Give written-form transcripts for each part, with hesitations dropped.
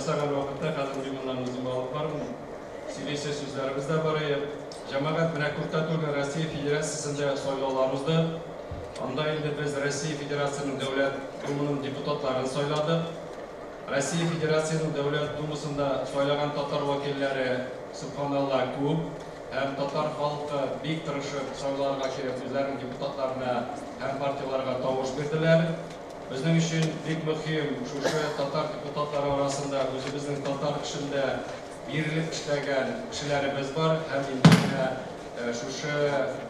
жасаған уақытта қазір меймандарымыздың барлығы бармын. Сөйлесе сөздеріміз де бар еді. Жамағат мына көктатылған Россия Федерациясында сайлауларымызды. Анда енді біз Россия Федерациясының Дәулет Думының депутатларын сайладық. Россия Федерациясының Дәулет Думасында сайлаған татар вәкилләре субханалла көп. Һәм татар халқы бик тырышып сайлауларға келіп, үзләренең депутатларына һәм партияларга тавыш бирделәр. Безнең өчен бик мөһим шушы татар депутатлары арасында үзебезнең татар эшендә бирелеп эшләгән кешеләребез бар. Һәм инде шушы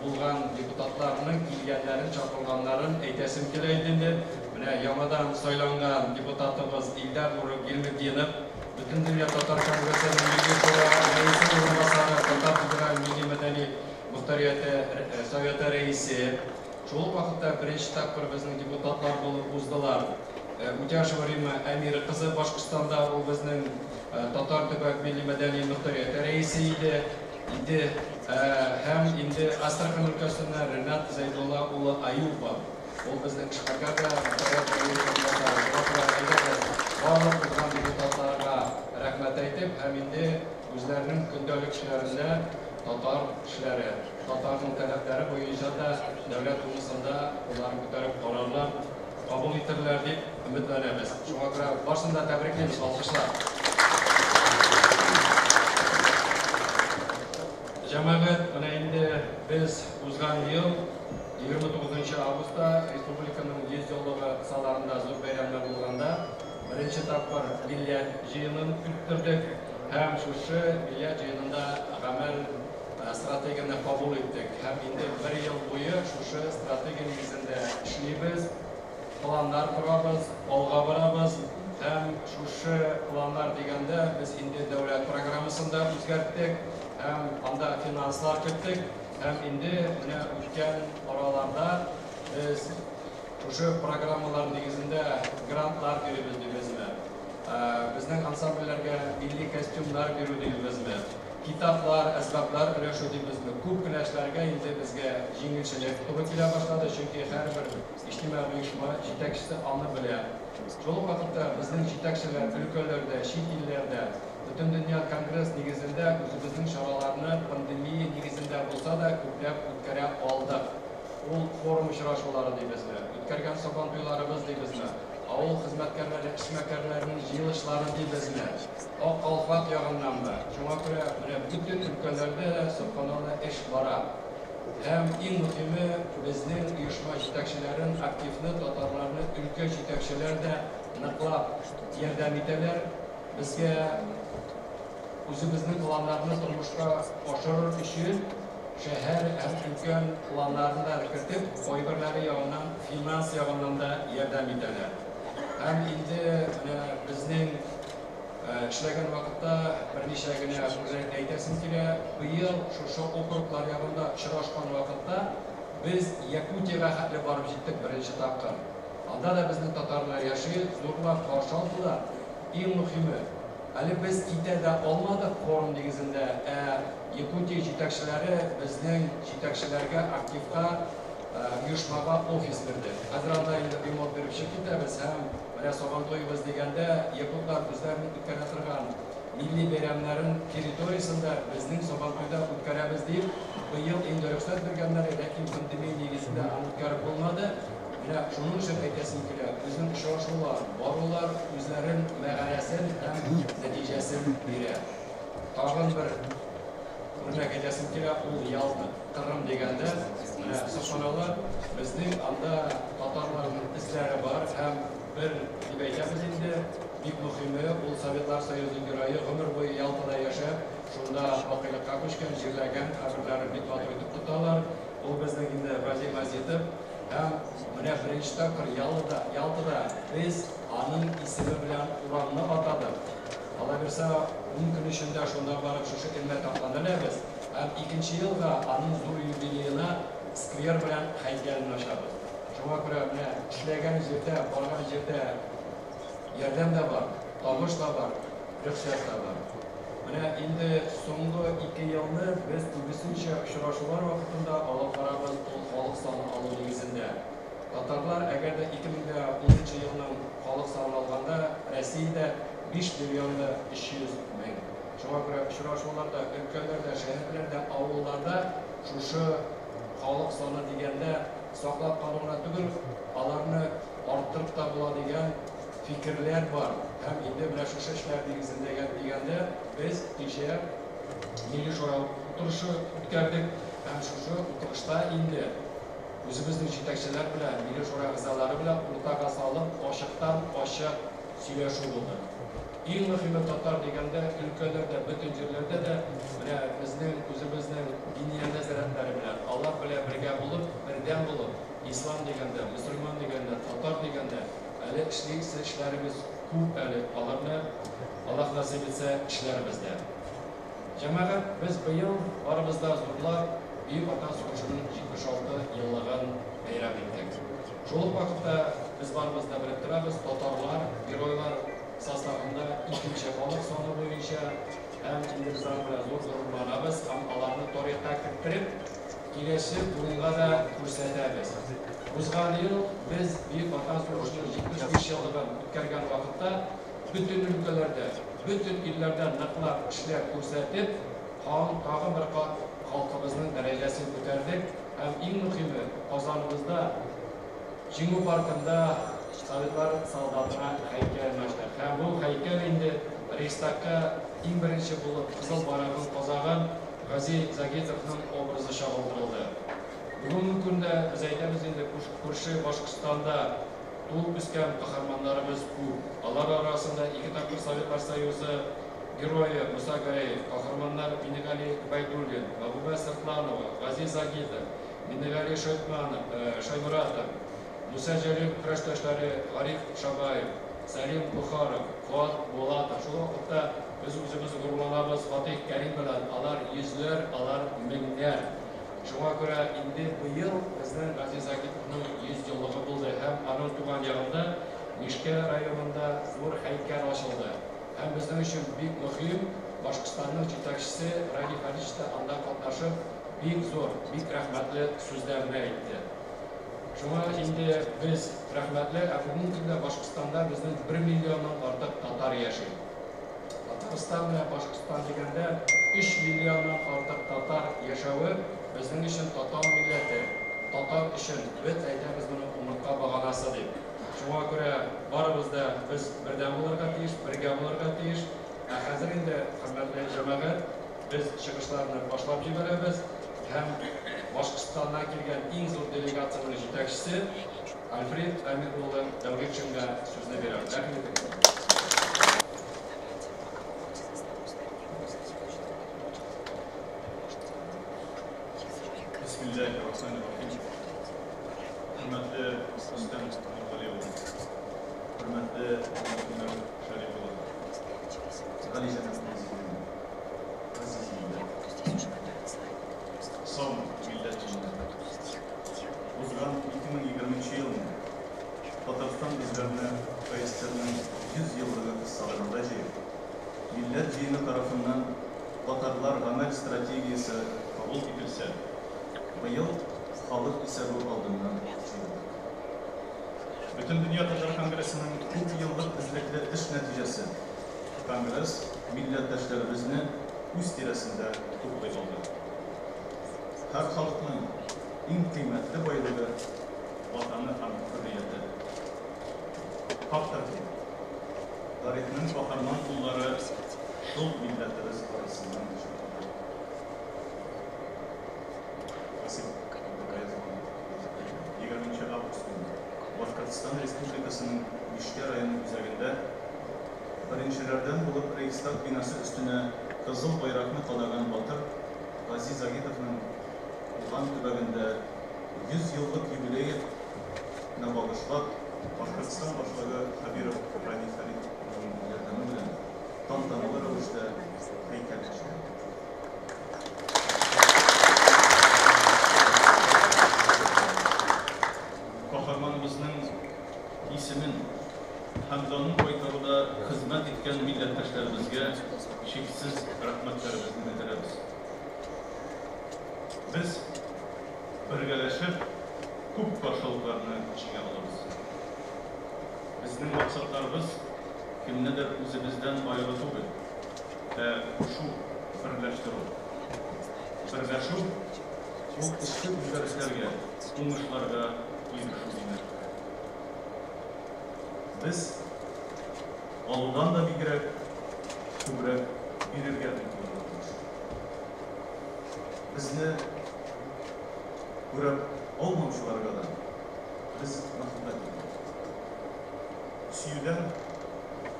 булган депутатларның килгәннәрен, чакырганнарын әйтәсем килә инде. Менә яңадан сайланган депутатыбыз Илдар Гилметдинов Bütün Dünya Tatar Kongresi'nin Milli Şura Reisi Urmasarı, Tatar Federal Milli Medeni Muhtariyeti Sovyeti Reisi. Çoğu vakitte birinci tapkır bizning deputatlar bulup uzdılar. Utyaşeva Rima Emiri kızı Başkıstan'da o bizning Tatar Tübek Milli Medeni Muhtariyeti Reisi idi. Hem indi Astrakhan ülkesinde Renat Zaydullah Ulu Ayuba. O bizning Şikargada Bарлық тұрған депутаттарға рәхмәт айтып, һәм инде үзләренең көндәлек эшләрендә татар эшләре, татарның таләпләре буенча да Дәүләт Думасында уларны күтәреп карарлар, кабул ителерләр дип өметләнәбез. Шуңа күрә барсын да тәбрикләйбез, алкышлар. Җәмәгать, менә инде biz узган ел 29 августта республиканың 100 еллыгы кысаларында зур бәйрәмнәр булганда birinci tapkır milliyet jığınını üttürdük. Hem şuşu milliyet jığınında gamel stratejini kabul ettik. Hem indi bir yıl boyu şuşu stratejinin izinde işleyimiz, planlar kurabız, olga varabız. Hem şuşu planlar degende biz indi devlet programısında özgerttik. Hem anda finanslar kettik. Hem indi ülken oralarda biz Şu programmalar negizinde grantlar veriyoruz bizler. Bizning ansambellerge milli kostyumlar veriyoruz bizler. Kitaplar, asbablar üretiyoruz bizler. Ko'p ishlarga endi bizga yengilchilik to'g'ri kela boshladi, chunki har bir ijtimoiy uyushma yetakchisi uni biladi. Shu vaqtda bizning yetakchilar ülkelerde, chet ellarda, butun dunyo kongress negizinde o'zimizning choralarini pandemiya negizinde bo'lsa da ko'plab o'tkara oldik. O forum uchrashuvlari deymizlar. O'tkazgan sabon to'ylarimiz deymizlar. Avul xizmatkorlari, ishmakarlarning yig'ilishlari deymizlar. Oq qalpoq yog'indan da. Shunga ko'ra butun ülkelerde subhanallah ish bora. Hem eng muhimi bizning uyushma yetakchilarin aktivni tatarlarni ülke yetakchilar da niqlab yordam etadilar. Bizga o'zimizning planlarni turmushga oshirish uchun şehir hem ülken planlarında kırtıp koyberleri yağından, finans yağından da yardım ederler. Hem indi bizning işlegen vakitte bir neçe güne aytasım ki bu yıl şu okruglar yağında çıraşkan vakitte biz Yakutiyaga hatli barıp jettik birinci tapkır. Anda da bizning tatarlar yaşayıp zorlab karşı aldılar. En muhimi hali biz kitede olmadık forum negizinde Yakutiya yetakchilari bizning yetakchilarga aktivga uyushmaga ofis berdi. Hozirda endi bemor berib ketamiz ham mana So'g'anto'yimiz deganda yakutlar o'zlarining o'tkazadigan milliy bayramlarin territoriyasida bizning So'g'anto'yda o'tkazamiz deb bu yil endi ruxsat berganlar, lekin pandemiya negizida o'tkazib bo'lmadi. Mana shuning uchun aytasim kerak, bizning ishonchlar, borlar o'zlarining ma'nasin ham natijasini beradi. Tag'in bir Örnek edəsim ki, o yaldı, Qırım degəndə, subhanallah, bizning anda tatarların izləri var, həm bir dibəyəcəmiz indi, bir mühimi, o Sovetlar Soyuzu görəyi ömür boyu Yaltıda yaşayıb, şunda vaqilikqa ko'chgan, jirlәгән, qabirləri bitvat o'tib tutarlar, o bizning indi vazifamiz etib, həm birinchi tapkır Yaltıda biz onun ismi bilan uranni atadik. Qolaversa, onun kun ishida shunda borib shu ilmat toplanamiz. Ham ikkinchi yilga onun zo'r yubileyini skver bilan haykalini ochamiz. Shunga ko'ra mana ishlagan yerda, borgan yerda yordam da bor, tovush da bor, ruxsat da bor. Mana endi so'nggi 2 yilni biz turlicha uchrashuvlar vaqtida olib boramiz, xalq soni oluv negizida. Tatarlar agarda 2010 yilning xalq soni olganda Rossiyada 5 milyonda 200 bin. Şuna göre şuraşmalarda, ülkelerde, şehirlerde, avullarda şu halk sonu degende saklap kalığına tügül, alarını arttırıp da buladigan fikirler var. Hem indi bile şu işler degende biz işe milli şura oturuşu ötkərdik. Hem şu oturuşta indi özümüzün yetakçılar bilen, milli şura a'zalari bilen o'rtaga solib, ochiqdan ochiq сөйләшү булды. Иң мөһиме татар дигәндә өлкәләрдә, бөтен җирләрдә дә менә безнең үзебезнең дини нәзарәтләре белән алар белән бергә булып, бердәм булып, ислам дигәндә, мөселман дигәндә, татар дигәндә әле эшләребез күп әле. Аларны Аллаһ насыйп итсә эшләребездә. Җәмәгать, без быел барыбызда зурлап Бөек Ватан сугышының 76 еллыгын бәйрәм иттек. Шул ук вакытта biz barımızda bilip durabız, Tatarlar, Giroylar составында икенче халык саны буенча һәм индирзан белән зур гөрүрланабыз һәм аларны тарихка кертеп, киләсе буынга да күрсәтәбез. Узган ел без Бөек Ватан сугышының 75 еллыгын үткәргән вакытта бөтен өлкәләрдә, бөтен илләрдә ныклап эшләр күрсәтеп, тагын бер кат халкыбызның дәрәҗәсен күтәрдек һәм иң мөһиме Казаныбызда Җиңү паркында Советлар солдатына һәйкәл ачтык. Һәм бу һәйкәл инде Рейхстагка иң беренче булып кызыл байрагын казаган Гази Загитовның образы чагылдырылды. Бүгенге көндә без әйтәбез инде күрше Башкортстанда туып үскән каһарманнарыбыз күп. Алар арасында 2 тапкыр Советлар Союзы герое Муса Гаев, каһарманнар Минегали Байдуллин, Абубай Сыртланова, Гази Загитов, Минегали Шаймуратов, Musa Jalil kurashdoşları Arif Shabayev, Salim Buxarov, Fuat Bolatov. Şu vaqtda biz o'zimizni gururlanamiz Fatih Karim bilan. Alar yüzler, alar minglar. Şuna göre indi bu yıl bizning Aziz Agitovning 100 yilligi bo'ldi. Hem aning tugan yerida Mishka rayonida zo'r haykal ochildi. Hem bizning uchun büyük muhim Boshqirdistonning yetakchisi Radif Alish da anda qatnashib, büyük zo'r, büyük rahmatli so'zlarni aytdi. Şuna indi biz rahmatli bugungi kunda Boshqirdistonda bizning 1 milliondan ortiq tatar yaşayır. Tatariston ve Boshqirdiston deganda 3 milliondan ortiq tatar yaşavi bizning uchun tatar millati, tatar uchun biz aytamiz buni umurtqa bag'anasi deb. Şuna göre barımızda biz birden bo'larga tiyish, birga bo'larga tiyish. Hozir endi hurmatli jamoat biz chiqishlarni boshlab yuboramiz. Hem Boshqirdistondan kelgan eng zo'r delegatsiyaning yetakchisi Alfred Amiroğlu Davletchunga so'zni beradi. Bismillahirrahmanirrahim. Hürmetli Rüstem Nurgaliyev, hürmetli Ömer Şarifoğlu, Ali Cennet Nazırı'nın azizliğinde, son milletçinde, uzgan 2020 yılın Tatariston bizlerine Kayıstır'ın 100 yıllık kıssalarında millet cihini tarafından Tatarlar amel stratejisi kabul edilse, bu yıl halk hesabı aldığından çıkıldı. Bütün Dünya Tatar Kongresi'nin 40 yıllık izlekli iş neticesi, Kongres milletleşlerimizni üst tiresinde toplayıldı. Her halkın en kıymetli baylığı vatanı hem hürriyeti. Haktır ki, tarihinin kahraman kulları dul milletlerimiz arasından çıktı. Basit, 20 Ağustos günü Başkırtistan Respublikası'nın Mishka rayonu üzerinde birinchilerden bulup Reichstag binası üstüne kızıl bayrakını kalagan Batır Aziz Agitov'un Ulan tübeginde 100 yıllık yubileyine bağışlap Başkırtistan başlığı Habirov Radif Ali'nin yardımıyla tantanalı rövüşte heykel açtı. Kahramanımızın ismin Hamza'nın boyutlarında hizmet etken milletleşlerimizge şeksiz rahmetlerimizni bildiririz. Biz birgeleşip köp karşılıklarını içine alırız. Bizning maqsadlarimiz kimnedir özümüzden ayrı түгел. Şu birleştiru. Birleşu bu içki özgürlüklerge, uğuşlarga uyuşu demek. Biz alıdan da bigirek, kübrek, bilirge bekliyoruz. Bizni görüp olmamışlarga da biz mahvet ediyoruz. Süyüden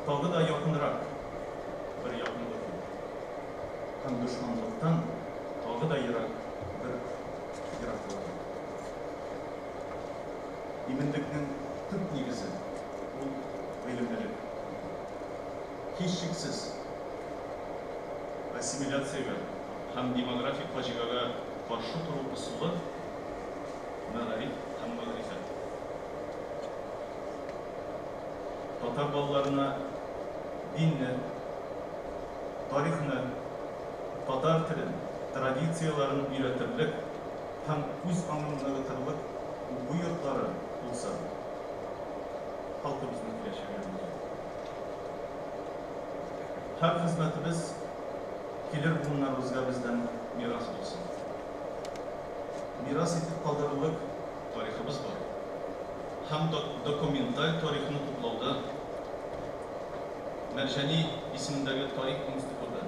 tağı da yakınırak bir yakınlık. Hem düşmanlıktan tağı da yirak bir yiraklık. İminliknin tüp negizi bu bilimlilik. Hiç şüphesiz asimilatsiyaga hem demografik faciaga karşı turu usulü mağarif hem mağarifet. Tatar ballarına dinni, tarihini, Tatar tilin, tradisiyalarını üretirlik hem üz anlamına götürülük bu yurtları olsa halkımızın yaşayanı. Her hizmetimiz gelir bunlarımızga bizden miras olsun. Miras etip kaldırılık tarihimiz var. Hem dokumental tarihini toplauda Mercani isimdagi Tarih instituti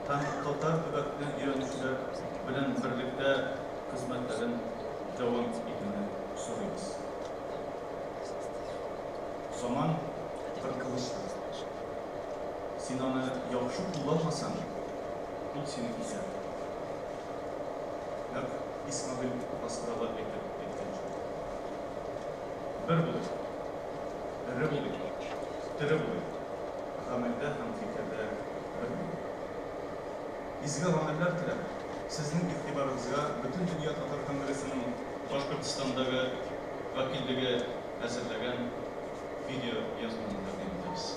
hem Tatar töbetli öğreniciler bilen birlikte hizmetlerin devam ettiğini soruyoruz. Zaman bir kılıçtır. Sen onu yaxşı kullanmasan, bu seni güzel. Yak İsmail Askralar etken. Bir budur, iri budur, diri budur. Amelde hem fikirde bir budur. İzgi ameller tilep, sizin iktibarınızga bütün Dünya Tatar Kongresi'nin Başkırtistan'dagi vakilligi hazırlagan video yazmanını dinleyeceğiz.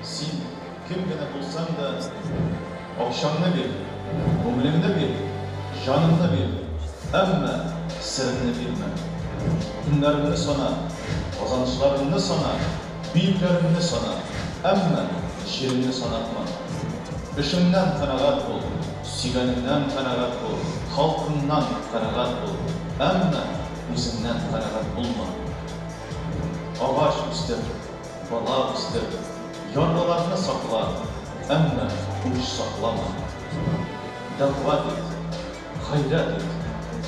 Sen kimgene bulsan da akşamda bir, umlimde bir, canımda bir, ama sırrını bilme. Günlerini sana, kazançlarını sana, büyüklerini sana, ama şirini sanatma. İşinden kanaat bul, sigeninden kanaat bul, halkından kanaat bul, ama yüzünden kanaat bulma. Ağaç üstü, bala üstü, yarlalarını sakla, ama uç saklama. Davat et, hayrat et,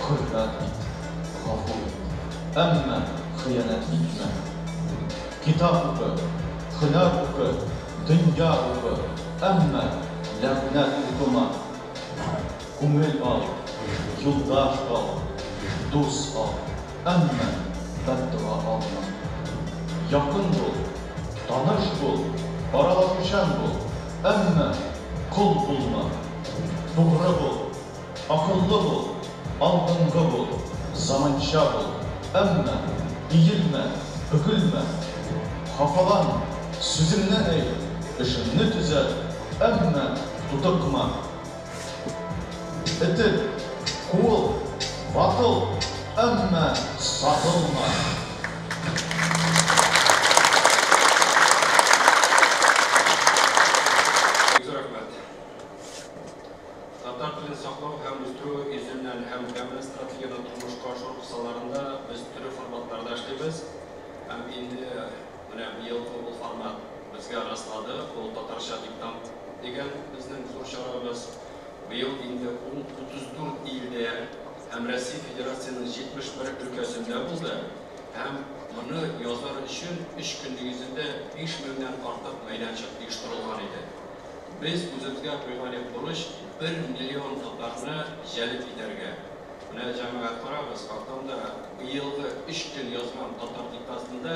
hırrat et, gafur et, ama hıyanet etme. Kitap oku, hınar oku, dünya oku, ama lanet okuma. Kumel al, yoldaş al, dost al, ama beddua alma. Yakın bul, tanış bul, aralaşan bul, ama kul bulma. Doğru bul, akıllı bul, aldırgı bul, zamança bul, ama eğilme, bükülme. Kafalan, süzümden eğil, ışını düzelt, ama tutukma. Etil, kul, batıl, ama satılma. Tatar tilini saklao hem üstürü yüzünden hem temel strategiyada turmuş karşı kısalarında biz türlü formatlarda işleyimiz. Hem indi bir yılki bu format bizge rastladı. Bu Tatarşa diktant degen bizning zo'r şarabız. Bu yıl indi 34 ilde hem Rossiya Federasyasının 71 ülkesinde buldu. Hem bunu yazar için 3 günlük yüzünde 5 milyondan artıq meydançıq uyuşturulgan idi. Biz o'zimizga qo'ygan bo'lish 1 million Tatarni jalb etarga. Buni jamoat qaramiz. Vaqtimda bu yilgi 3 kun yozgan Tatar diktasında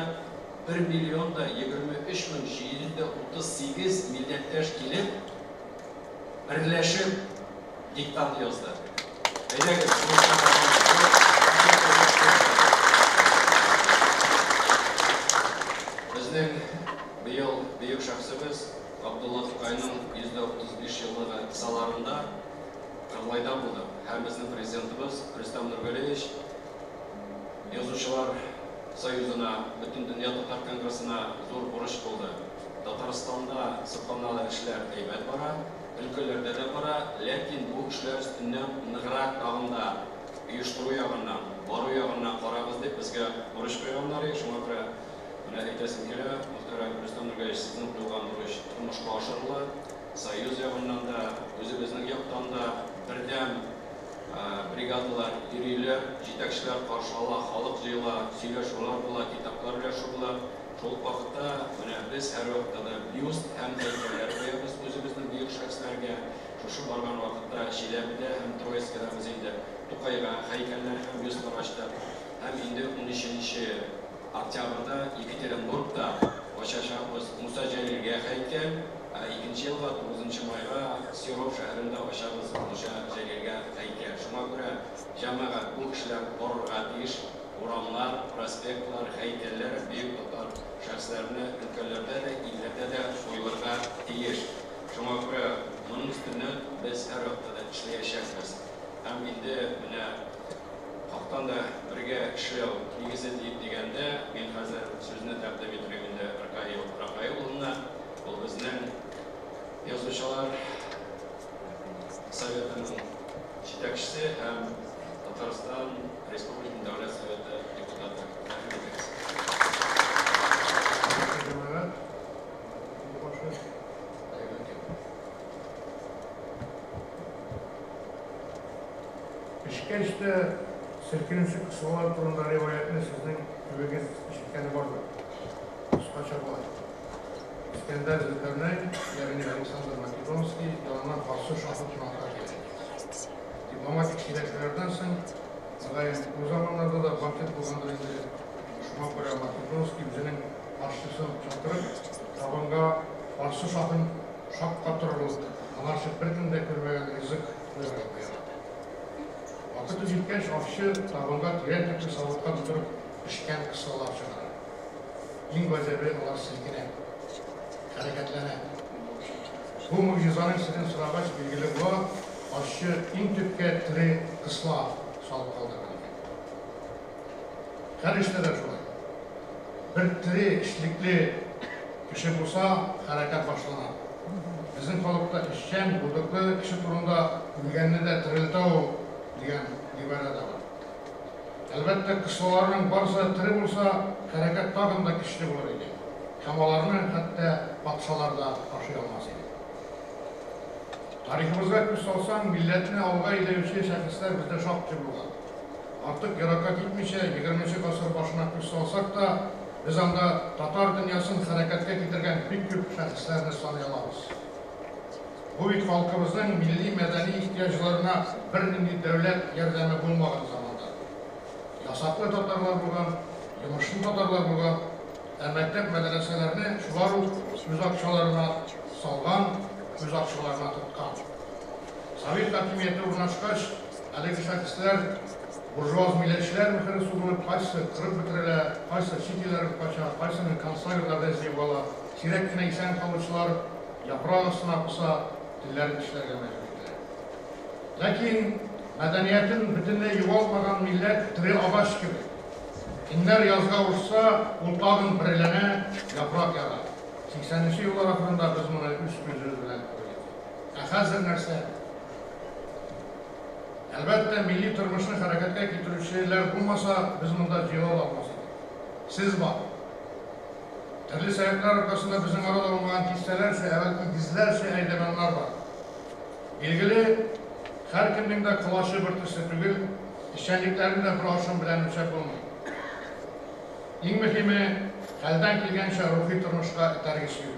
1 million da 23.738 millatdosh kelib birlashib diktant yozdi. Bizning bu yil buyuk shaxsimiz Abdullah Tokay'ın %35 yıllık kısalarında Kırılay'dan buldu. Hem bizim prezidentimiz Rüstem Nurgaliyeviç, yazıcılar Союзына, бүтін дүния татар конгрессына зор бурыч булды. Татарстанда сыкланалы эшләр әйбәт бара, өлкәләрдә дә бара, ләкин бу эшләр өстеннән ныграк тагында оештыру ягыннан, бару ягыннан карабыз дип безгә бурыч куйганнар. Шуңа күрә менә әйтәсем килә, Мөхтәрәм Рөстәм Нургаевич, сезнең куйган бурыч тормышка ашырыла. Союз ягыннан да, үзебезнең яктан да бердәм бригадалар йөриләр, җитәкчеләр каршы ала, халык җыела, сөйләшүләр була, китаплар өләшү була. Шул вакытта менә без һәр вакытта да бюст һәм һәйкәлләр куябыз үзебезнең бөек шәхесләргә. Шушы барган вакытта Чиләбедә һәм Троицкида без инде Тукайга һәйкәлләр һәм бюстлар ачтык. Һәм инде 13 октябрьдә Екатеринбургта ачачакбыз Муса Җәлилгә һәйкәл, 2 елга 9 майга Серов шәһәрендә ачабыз Муса Җәлилгә һәйкәл. Шуңа күрә җәмәгать бу эшләр барырга тиеш. Урамлар, проспектлар, һәйкәлләр бөек татар шәхесләрне өлкәләрдә дә, илләрдә дә куелырга тиеш. Шуңа күрә моның өстеннән без һәр вакытта да эшләячәкбез. Һәм инде менә хактан да бергә эшләү нигезе дигәндә, мин хәзер сүзне тәкъдим итәргә инде Ракай улына, ул безнең язучылар советының җитәкчесе һәм Татарстан Республикасының Дәүләт Советы депутаты. İşte silkinişi kısımlar turunda rivayetini sizin üveginiz işitkeni vardı. Kıskaça var. İskender Zülkarneyn, yerini Alexander Makedonski, yalanlar Farsı Şahı Tunak'a gelecek. Diplomatik ilişkilerden sonra bu zamanlarda da banket bulunduğunda Şuma Korea Makedonski bizinin başçısını çatırıp tabanğa Farsı Şahı'nın şak katırılıp anarşik bir günde görmeyen rızık koyuyor. Vakıtı жилкәч afşı tabanğa tren tüpü savutqa tuturup pişken kısalar çıkar. İng vəzəbi onlar silkine, hareketlenə. Bu mucizanın sizin sırağaç bilgili bu aşı ing tüpke tiri kısla salıp kaldırgan. Her işte de şolay. Bir tiri işlikli kişi bulsa hareket başlanar. Bizim kalıpta işçen, bulduklu kişi turunda bilgenini de tiriltau diyen ibare de var. Elbette kıssalarının varsa tiri bulsa hareket tağında kişi olur idi. Kamalarını hatta patşalar da taşıyamaz idi. Tarihimizde küs olsan milletini alga idevçi şahıslar bizde şapçı bulgan. Artık Irak'a gitmişe 20. asır başına küs olsak da biz anda Tatar dünyasını harekete getirgen büyük şahıslarını sanıyalımız. Bu ilk halkımızın milli medeni ihtiyaçlarına bir nindi devlet yardımı bulmagan zamanda. Yasaklı Tatarlar bulgan, yumuşlu Tatarlar bulgan, mektep medreselerini şular üz akçalarına salgan, üz akçalarına tutkan. Sovet hakimiyeti urnaşkaç, әлеги şahıslar, burjuaz milletçiler mükerresi bulup, qaysı kırıp bitirile, qaysı çitileri kaça, qaysının konservlarda eziyvala, sirekkine isen kalıçılar, yaprağı ısına kısa, dilleri işlerge mecburiydiler. Lakin medeniyetin bütünle yuvalmagan millet tiri ağaç gibi. İnler yazga uçsa, ultağın birilene yaprak yarar. 80. yıllar ahırında biz bunu üst gözümüz bilen koyuyoruz. Hazır nerse, elbette milli turmuşunu harekete getirip şeyler bulmasa biz bunda cevap almasıydık. Siz bak. Türlü sebepler arkasında bizim arada olmayan hisselerse, evvelki gizlerse eylemenler var. İlgili her kiminin de kılaşı bir tüsü tügül, işçenliklerini de bir aşın bilen ölçek olmayın. İng mühimi, elden kilgençe ruhi turmuşka tergisi yok.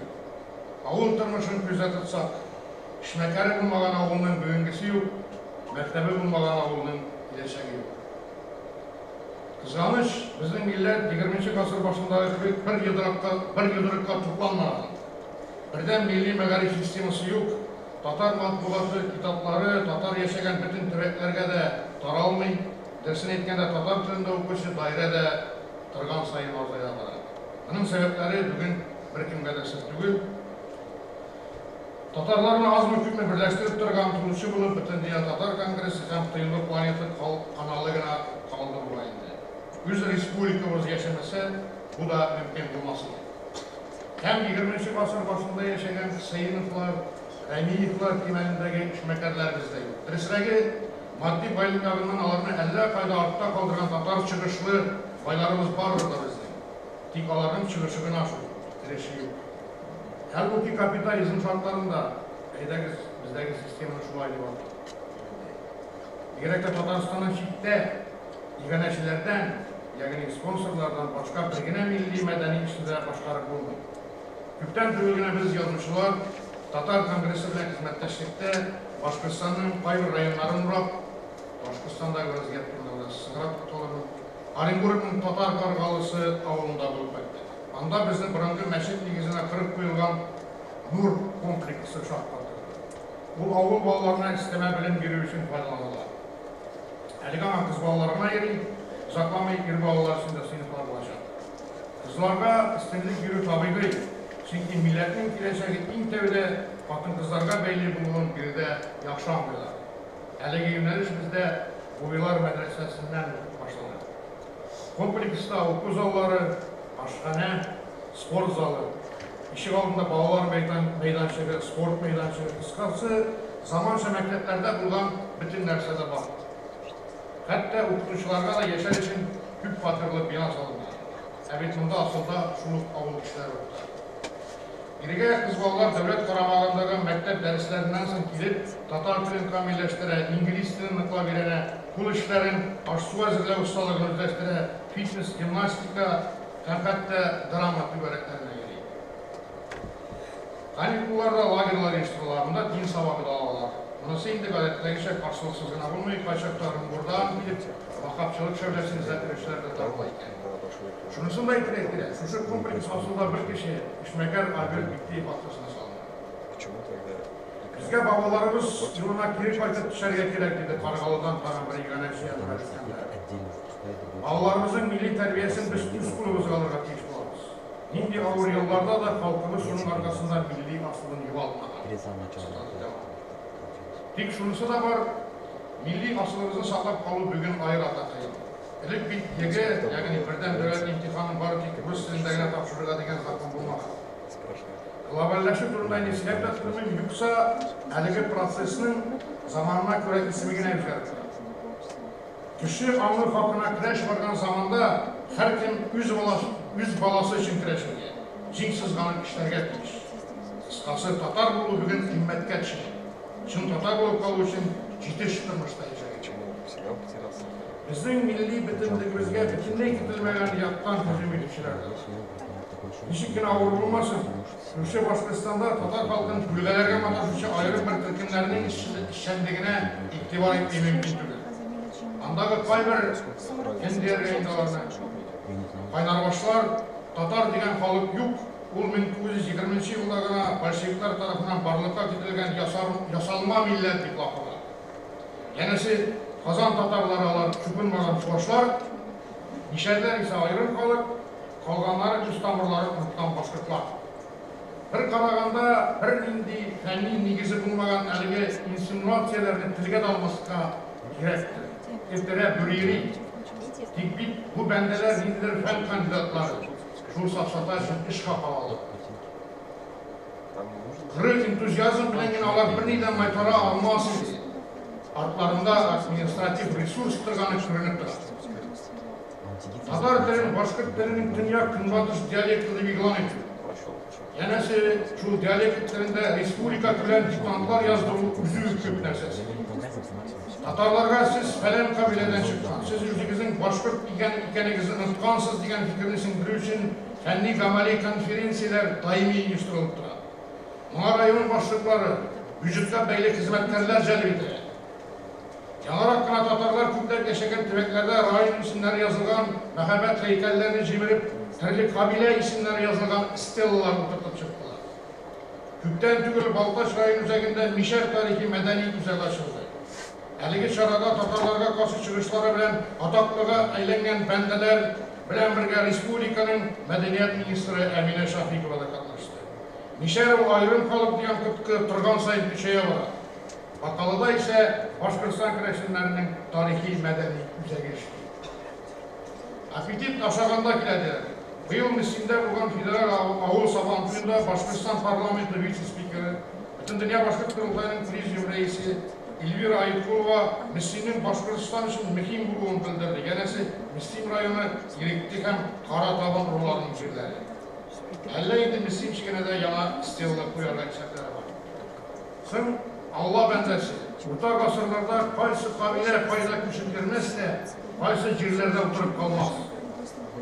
Ağul turmuşun küze tutsak, işmekeri bulmagan ağulunun büyüngisi yok, mektebi bulmagan ağulunun ileşegi yok. Kızganış, bizim millet 20. asır başındaki bir yıdırıkka toplanmadan, birden milli megarif sistemisi yok, Tatar matbuatı, kitapları, Tatar yaşayan bütün türeklerge de taralmayın, dersin etkende Tatar türünde okuşu dairede tırgan sayın ortaya var. Bunun sebepleri bugün bir kimge de sırtugul. Tatarların az mükümle birleştirip tırgan turuşu bulup bütün Dünya Tatar Kongresi hem Tıyılır Planeti kanalına kaldı bu ayında. Üz respublikamız yaşamasa bu da mümkün olmasın. Hem 20. asır başında yaşayan Sayınovlar, Əmiyevlar temelindeki işmekerler bizde yok. Tresregi maddi baylık yağından alarını 50 kayda artta kaldıran Tatar çıkışlı baylarımız var orada bizde. Tik aların çıkışını aşıyor, treşi yok. Halbuki kapitalizm şartlarında bizdeki sistemin şu hali var. Gerek de Tataristan'ın çitte iğneşilerden, yani sponsorlardan başka birine milli medeni işlere başkarıp bulmuyor. Küpten tüyülgüne biz yazmışlar, Tatar Kongresi ile hizmetleştikte Başkırstan'ın Payvır rayonlarını bırak, Başkırstan'da vaziyetlerinde Sığırat Tolan'ın Arinburg'un Tatar Kargalısı avlunda bulunmakta. Anda bizim bırıngı meşit ligizine kırıp koyulgan Nur kompleksi şartladı. Bu avul bağlarına isteme bilim giriyor için faydalanırlar. Eligan kız bağlarına yeri, uzaklamayı gir bağlar içinde sınıflar olacak. Kızlarga istenlik giriyor tabi değil. Çünkü milletin kileşeki ilk devre bakın kızlarga belli bulunun biri de yaxşı anlıyorlar. Elege yöneliş bizde Uyular Medresesi'nden başlanır. Kompleksta okul zalları, aşkhane, spor zalı, işik altında bağlar meydançığı, sport meydançığı, kıskası zaman mekteplerinde bulunan bütün dersede var. Hatta okutuşlarga da yaşar için hüp batırlı bina salınır. Evet, bunda aslında şuluk avul işler oldu. Birige kızballar devlet koramağındaki mektep derslerinden sonra gidip Tatar tilini kamilleştire, İngiliz tilini nıkla verene, kul işlerin, aşçı hazırlığı ustalığını özleştire, fitness, gimnastika, hatta drama öğretmenine geliyor. Kanikularda lagerler iştirilabında din savabı da alalar. Bunası indi gazetedeki şey karşılıksızlığına bulmayıp kaçakların buradan gidip vakapçılık şöylesini izletmişlerde tarlayken. Şunusunu da itirektiler. Şu kompleks aslında bir kişi işmeker ayrılık bittiği patlasına salınır. Bizge babalarımız yılına kiri kaytıp dışarıya gerek dedi. Kargalı'dan tarafları yönetişen karışkanlar. Babalarımızın milli terbiyesini biz üst kulübüzü alırga teyiş bulamız. Hindi ağır yıllarda da halkımız şunun arkasında milli aslını yuvalmadan. Dik şunusu da var, milli asılımızı sağlap kalıp bugün ayır atakayım. Elip bir yege, yani birden devlet imtihanı var ki Rus dilindegine tapşırığa degen zakon bulmadı. Globalleşik durumda inisiyatif etkilemin yoksa eligi prosesinin zamanına göre ismigine özgerdi. Kişi anlı halkına kireç vargan zamanda her kim üz balası için kireç ediyor. Cinsiz kanın işlerge etmiş. Kıskası Tatar bulu bugün immetke çıkıyor. Çin Tatar bulup kalı için ciddi şıkırmışta yaşayacak. Bizim milli bütünlüğümüzge bütünlüğe gitilmeyen yaptan hücum ilişkilerdir. Nişikine ağır bulmasın. Türkçe Başkırstan'da Tatar halkın bölgelerine mataşışı ayrı bir Türkmenlerinin işçendiğine iktibar ettiği mümkündür. Andaki Payver kendi yayındalarına Kaynarbaşlar Tatar degen halk yok. Ул 1920 yıllarına Bolşevikler tarafından barlıkta getirilgen yasalma millet deyip lafılar. Yenisi Kazan Tatarları alar çukunmadan çoğuşlar, nişerler ise ayrım kalıp, kalganları üst tamırları unuttan başkırtlar. Bir karaganda bir indi fenli nigizi bulmagan elge insinuasiyelerini tilge dalmasına gerektir. İftire bürüyeri. Tikbit bu bendeler indiler fen kandidatları. Şur safsata için iş kapalı. Kırı entuziyazm bilen alar bir neyden maytara almasın diye. Artlarında administratif resurs tırganı sürünüp durur. Tatar dilinin, Başkırt dilinin dünya kınbatış diyalektini bilgilan ediyor. Yenesi şu diyalektlerinde Respublika türlen diktantlar yazdığı üzü köp nersesi. Tatarlarga siz falan kabileden çıktan, siz yüzünüzün Başkırt ikenigizin ıtkansız diyen fikrini sindiriyor için kendi gamali konferansiyalar daimi uyuşturulup durur. Buna rayon başlıkları, vücutta beylik hizmetlerler celbedilir. Yanar hakkına Tatarlar kütlep yaşayan tüveklerde rayon isimleri yazılgan, mehabet heykellerini cimirip, terli kabile isimleri yazılgan stellalar oturtup çıktılar. Küpten tügül Baltaş rayon üzerinde Mişer tarihi medeni güzel açıldı. Eligi çarada Tatarlarga karşı çıkışları bilen adaklığa eylengen bendeler bilen birge Respublikanın Medeniyet Ministri Emine Şafikova da katlaştı. Mişer o ayrım kalıp diyen kıtkı tırgan sayın düşeye var. Bakalıda ise Başkırstan kreşinlerinin tarihi medeni yüze geçti. Аппетит ашаганда киләде. Быел Миссиндә булган федераль авыл сабантуенда Башкортстан парламенты вице-спикеры, Бөтен дөнья башкорт курултайының президиум рәисе Эльвира Айыпкулова Миссинең Башкортстан өчен мөһим булуын белдерде. Янәсе, Миссин районы Иректе һәм Каратабан руларының җирләре. Әллә инде Миссин шикенәдә яңа стелла куярга шәкләре бар. Соң Алла бәндәсе, урта гасырларда кайсы кабилә кайда күчермәсә, кайсы җирләрдә утырып калмас.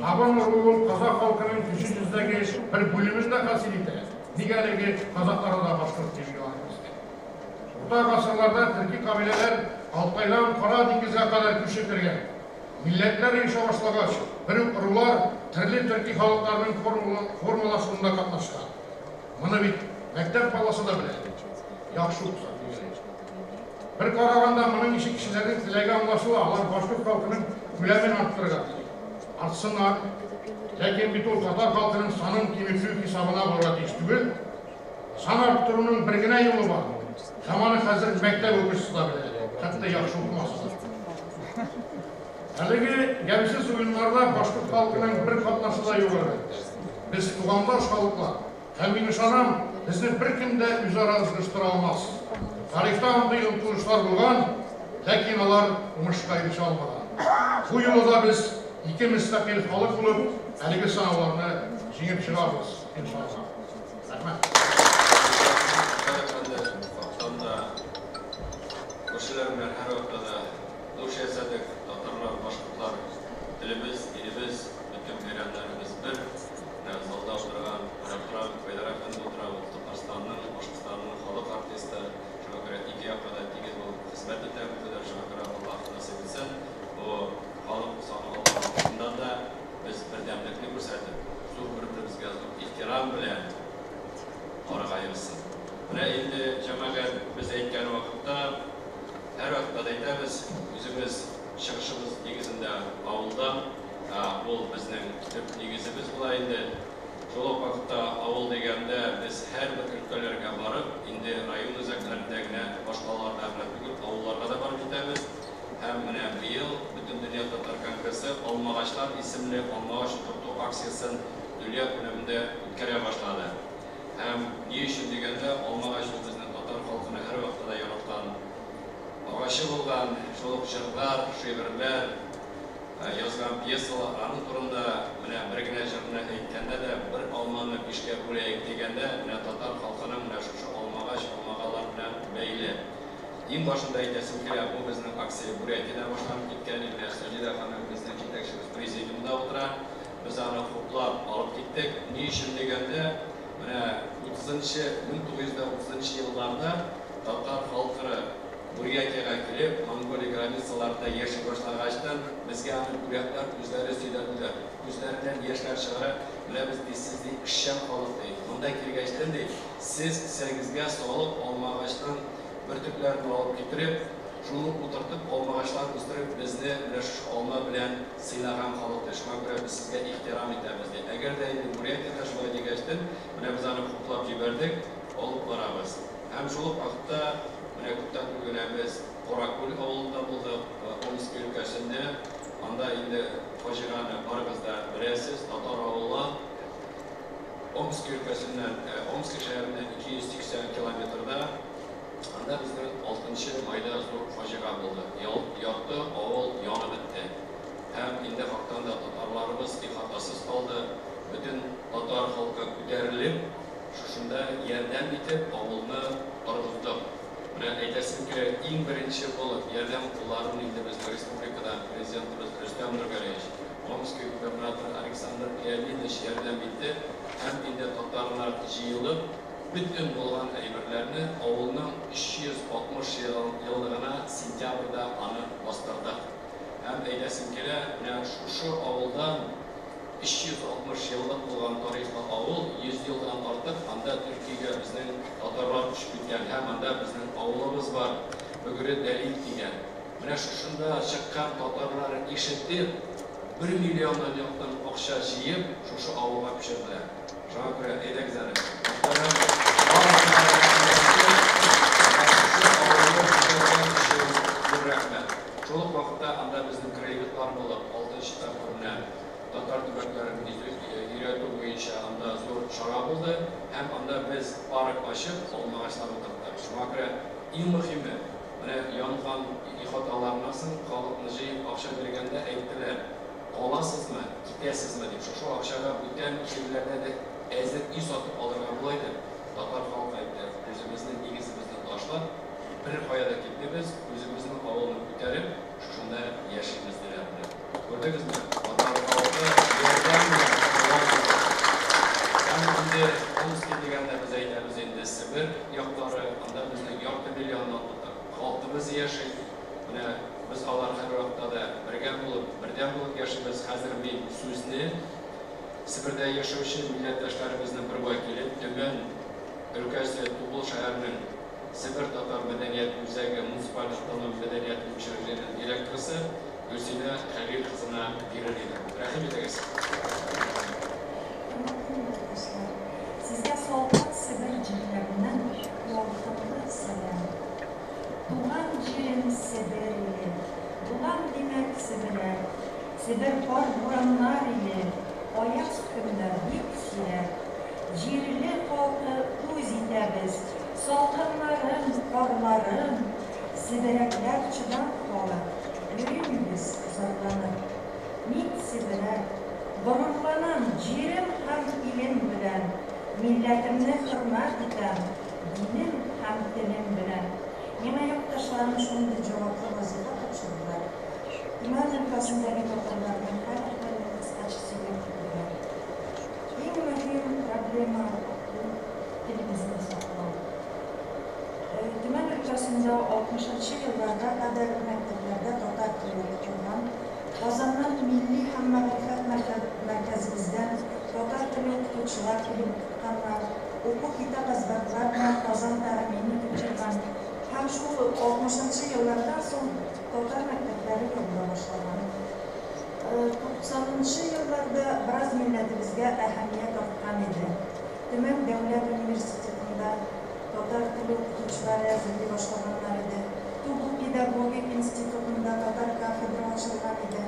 Табан рулы Казак халкының күчүздәге бер бүлемендә хасил итә. Нигәлеге казаклар да башкорт дигәнбез. Урта гасырларда төрки кабиләләр Алтайдан Кара диңгезгә кадәр күчеп кергән. Милләтләр яшәп башлагач, бер рулар төрле төрки халыкларның формалашуында катнашкан. Моны бит мәктәп баласы да белә. Яхшы укса. Bir karaganda bunun işi kişilerin tilege anlaşılı alan bashkurt halkının külemin arttırgan. Artsınlar. Lakin bir tol Tatar halkının sanın kemikliği hesabına varlat istübül. San arttırının birgine yolu var. Zamanı hazır mektep okuşsu da bile. Hatta yaxşı okuması da. Halbuki gelişsiz oyunlarda bashkurt halkının bir katnaşı da yok. Biz tuğandaş halklar. Hem nişanam bizni bir kimde üzara ızgıştıra olmaz. Tarihte andığı ümtülüşler bulgan, lakin onlar umışka erişe almadan. Bu yolda biz iki müstakil halık bulup, әлігі sınavlarını жеңіп шығармыз, inşallah. Rahmet. Koşularımlar her vaktada duş yasadık, Tatarlar, Başkırtlar, dilimiz, ilimiz, bütün meyranlarımız bir. Zalda oturgan, Araplar, Baydarak'ın oturan Tatarstan'ın, Başkırtstan'ın halık artisti, iki yapıda tegiz olup hizmet eten kadar şakara Allah nasip etsin. Bu halk sanatından da biz birdemlikni ko'rsatib, zo'r bir-birimizga ehtirom bilan qarag'aymiz. Mana endi jamoat biz aytgan vaqtda har vaqtda aytamiz, o'zimiz chiqishimiz negizida avulda bu bizning tub negizimiz bo'lar endi. Şol vaqtda avul deganda biz har bir өлкәләргә barib, endi rayon o'zaklarida boshqalarga bugun avullarga da borib ketamiz. Hem mana bu yil Butun dunyo Tatar kongressi Almag'achlar ismli Almag'ach turtuq aksiyasini dunyo ko'lamida o'tkaza boshladi. Hem ne uchun deganda Almag'ach bizning Tatar xalqini har vaqtda yaratgan og'ashi bo'lgan shuluq jillar, she'rlar, yozgan pyesalar aniq turunda mana birgina jirni aytganda da bir olmani ishga qo'yaylik deganda mana Tatar xalqining mana shu Almag'ach olmag'alar bilan beyli. En başında aytasım ki bu bizning aksiya Buryatiyada boshlanib ketgan, Sajida xonim bizning yetakchimiz prezidiumda o'tirar. Biz uni qo'plab olib ketdik. Ne uchun deganda mana 1930-yillarda Tatar xalqi Buryatiyaga kelib, Mongoliya granitsalarida yashab boshlag'achdan bizga buryatlar o'zlari so'yladilar. O'zlaridan yoshlar chiqarib, "Mana biz sizning ishchan xalqdek, bunday kelgachdan siz sizga sog'liq olmag'achdan bir tüplerini alıp getirip, şunu oturtup, olmağaçlar üstürüp, bizni olma bilen sıylagan kalıqtır. Şuna göre biz sizge ihtiram etemiz diye. Eğer de buraya tekrar şöyle geçtin, biz onu kutlap jiberdik, olup varabız. Hem şoluk vakitte, kütten bugünemiz Korakul avulunda bulduk, Omsk ülkesinde. Anda indi Fajiran'ı barımızda biresiz, Tatar avula. Omsk ülkesinden, Omsk şehrinden 280 kilometrede anda bizning 6-mayda zo'r fojia bo'ldi. Yoqdi, avul yonib bitdi. Ham endi vaqtdan da tatarlarimiz xatosiz qoldi. Butun tatar xalqi ko'tarilib, shunda yerdan bitib avulni qurg'izdi. Buni aytasimki, eng birinchi bo'lib yerdan ularning endi bizning respublikadan prezidentimiz Rustam Nurgaliyev, Omsk gubernatori Aleksandr Leonidovich yerdan bitdi. Ham endi tatarlar jiyilib bütün olan ayberlerini avulning 360 yılına sentyabrda anı bastırdı. Hem eylesin ki şu avuldan 360 yıllık olan tarihli avul 100 yıldan artık anda Türkiye'ye bizden Tatarlar düşüp gitken hem anda bizden avulumuz var. Bugün delil diyen. Şunda çıkan Tatarları işitip 1 milyondan yakın akşa jiyip şu avula pişirdiler. Şuna göre eylekizleri. Çoluk vakitte anda bizim krediler bulup 6 şirketler шара булды, һәм анда біз барып ашып, алмагачлар утырттык. Шуңа күрә иң мөһиме, менә янган ихаталардан соң халыкны җыеп акча биргәндә әйттеләр: "Аласызмы, китәсезме?" дип. Шушы акчага бүтән җирләрдә дә әзер үй сатып алырга була иде. Татар халкы әйтте: "Үзебезнең нигезебезне ташлап, bir кая да китмибез, үзебезнең авылны күтәреп, шушында яшибез" диләр. Күрдегезме? Татар халкы ярдәм Şimdi Omski degende biz aytamiz endi Sibir yoqlari, anda bizning yarım milyondan xalqimiz yaşayır. Buni biz alар har vaqtda da birdan bo'lib yashaymiz. Hozir men so'zni Sibirda yashovchi millatdoshlarimizning bir vakili Tuman o'lkasi Tubul shahrining Sibir Tatar madaniyat muzeyi municipal avtonom madaniyat uchrashuvining direktorisi Gulsina Halil qizina berildi. Rahmat egasi. Sizge Soltan Sibir cillerinden yolculuk selam. Duman cirim Sibir ile, duman demek Sibir'e, Sibir kor buranlar ile, ayaz hükümler bir süre, cirili halkı uz itebiz, Soltanların, korların, Sibirekler çıdan kalır, yürüyümüz zorlanır. Mit Sibir'e, gururlanan cirim hem ilim bilen, milletimni hürmet eten, dinim hem dilim bilen. Yine yurttaşlarım şunda cevaplı vazife topşurdular. İman ülkesindeki toplumlardan her birimiz açısıyla kurdular. En mühim problema dilimizin saklamak. Tümen ülkesinde 60'lı yıllarda kadar mekteplerde Tatar dili okutulan, Kazan'dan Milli Hem Marifet Merkezimizden Tatar dili okutuvchilar, bilim tutanlar, oku kitap ezberlerle Kazan tarihini geçiren, hem şu 60'lı yıllardan sonra Tatar mektepleri yoluna başlanan. 90'lı yıllarda biraz milletimizge ehemmiyet artkan idi. Tümen Devlet Üniversitesi'nde Tatar dili okutuvchilar yazılı başlaganlar idi. Tubu Pedagogik İnstitutu'nda Tatar kafedra açılgan idi.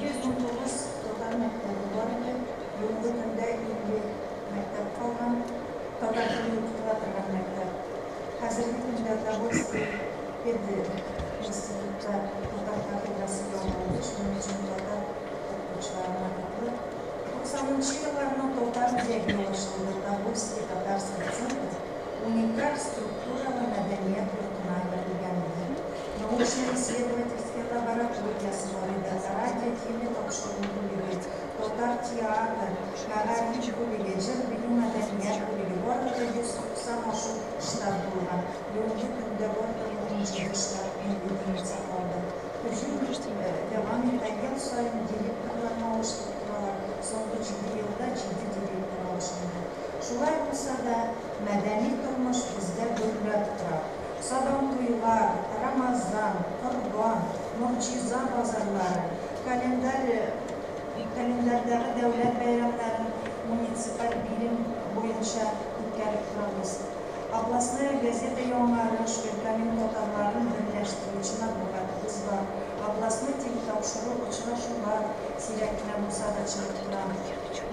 119 Tatar mektebi var idi. Yolda günde 50 mektep kalgan, Tatar dili okutulatırgan mektep. Hazırki günde Davos'ta İnstitut'ta Tatar kafedrası yollanmış. Bunun için Tatar okutuvchilarına katılır. 90'lı yıllarına Tatar dili ulaşıldı. Davos'ta Tatar Sınıfı уникаль структура маданият yurtuna verilgendir. Научно-исследовательские лаборатории Флорида, радио, теле, ток-шоу бүлігі, Tatar театр, мәғариф бүлігі, жыр білім мәдениет бүлігі, барлығы 190 ашу штат болған. Бүгінгі күнде барлығы штат мемлекеттік сақталды. Күзін devam eden yıl sayın direktörlerine oluşturdular. Sonuçta 7 yılda 7 direktör oluşturdu. Şulay olsa da medeni turmuş bizde görülüp durar. Sadan toylar, Ramazan, Kurban, mucize pazarları, kalenderdeki devlet bayramları munisipal bilim boyunca ütkərib turarız. Областная газета Yoğunlarış ülkenin Tatarların birleştiricine bulgadığımız var. Областной телетapşırı uçuruşlar sirekine musada çıktıran.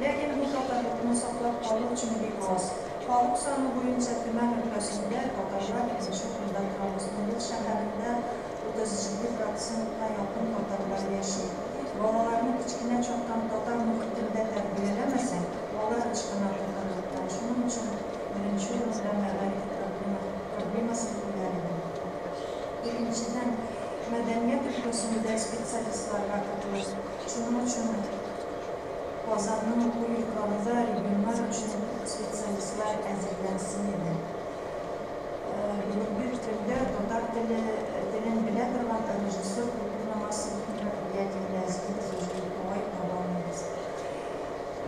Lakin bu Tatarlıkını saklap kalıp için bir az. Halk sanı boyunca Tümen ülkesinde Tatarlar geçişi kılda Trabzonlu şehirinde 37%'a yakın Tatarlar yaşıyor. Balalarını küçüküne çoktan Tatar muhitinde terbiyelemesen, balar çıkına Tatarlıktan. Şunun için birinci yılda meğarif probleması ilerledi. İkinciden, medeniyet ülkesinde spesyalistlerle katılır. Şunun için Kazan'ın okul yurtlarında regionlar için spesyalistler hazırlansın idi. Bir türlü Tatar dilin bile duran rejissör kurtulmaması merkeziyetiyle izleyicilik olarak devam edilir.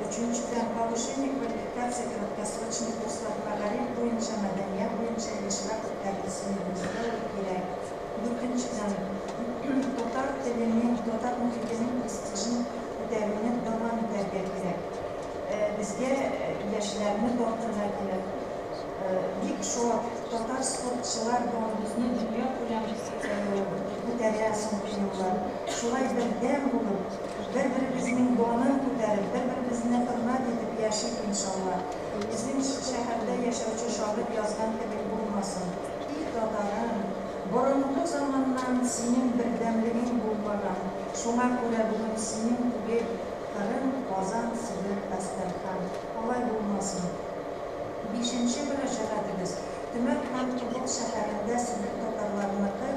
Üçüncüden, повышение квалификации краткосрочных курсов мәгариф boyunca medeniyet boyunca ilişkiler tergisini bizler gerek. Dördüncüden, Tatar dilinin, Tatar muhitinin prestijini ödevini devam eder gerek. Bizge yaşlarını doğrultmak gerek. бик шул татар спортчылар безне дөнья күләм күтәрәсен кыйлар. Шулай бердәм булып, бер-беребезнең данын күтәреп, бер-беребезне хөрмәт итеп яшик иншалла. Безнең шәһәрдә яшәүче шагыйрь язган кебек булмасын. И татарым, борынгы заманнан синең бердәмлегең булмаган. Шуңа күрә бүген синең түгел Кырым, Казан, Себер, Әстерхан. Алай булмасын. 5-нче мөрәҗәгатебез Төмән һәм Тубыл шәһәрендә Себер татарларыныкы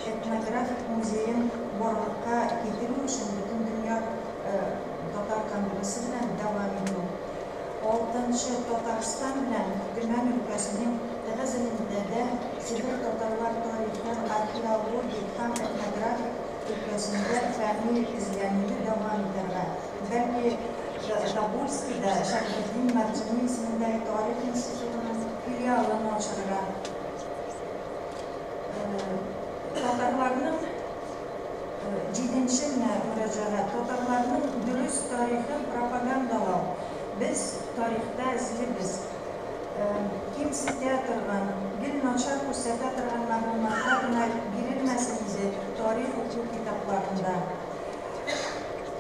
этнографик музейын барлыкка китерү өчен бөтен дөнья татар конгрессы белән дәвам итү. 6-нчы Татарстан белән Төмән өлкәсенең тыгыз элемтәдә Себер татарлар тарихын археологик һәм этнографик өлкәсендә фәнни эзләнүне дәвам итәргә. Бәлки Тобольскида Шәрәфетдин Мәрҗани исемендәге тарих институтының филиалын ачырга. Татарларның 7-нче мөрәҗәгать татарларның дөрес тарихын пропагандалау. Biz tarixdə izləyibbiz. Kimsəyə торган, bir načar күрсәтә торган мәгълүматлар бирелмәсен иде тарих уку китапларында.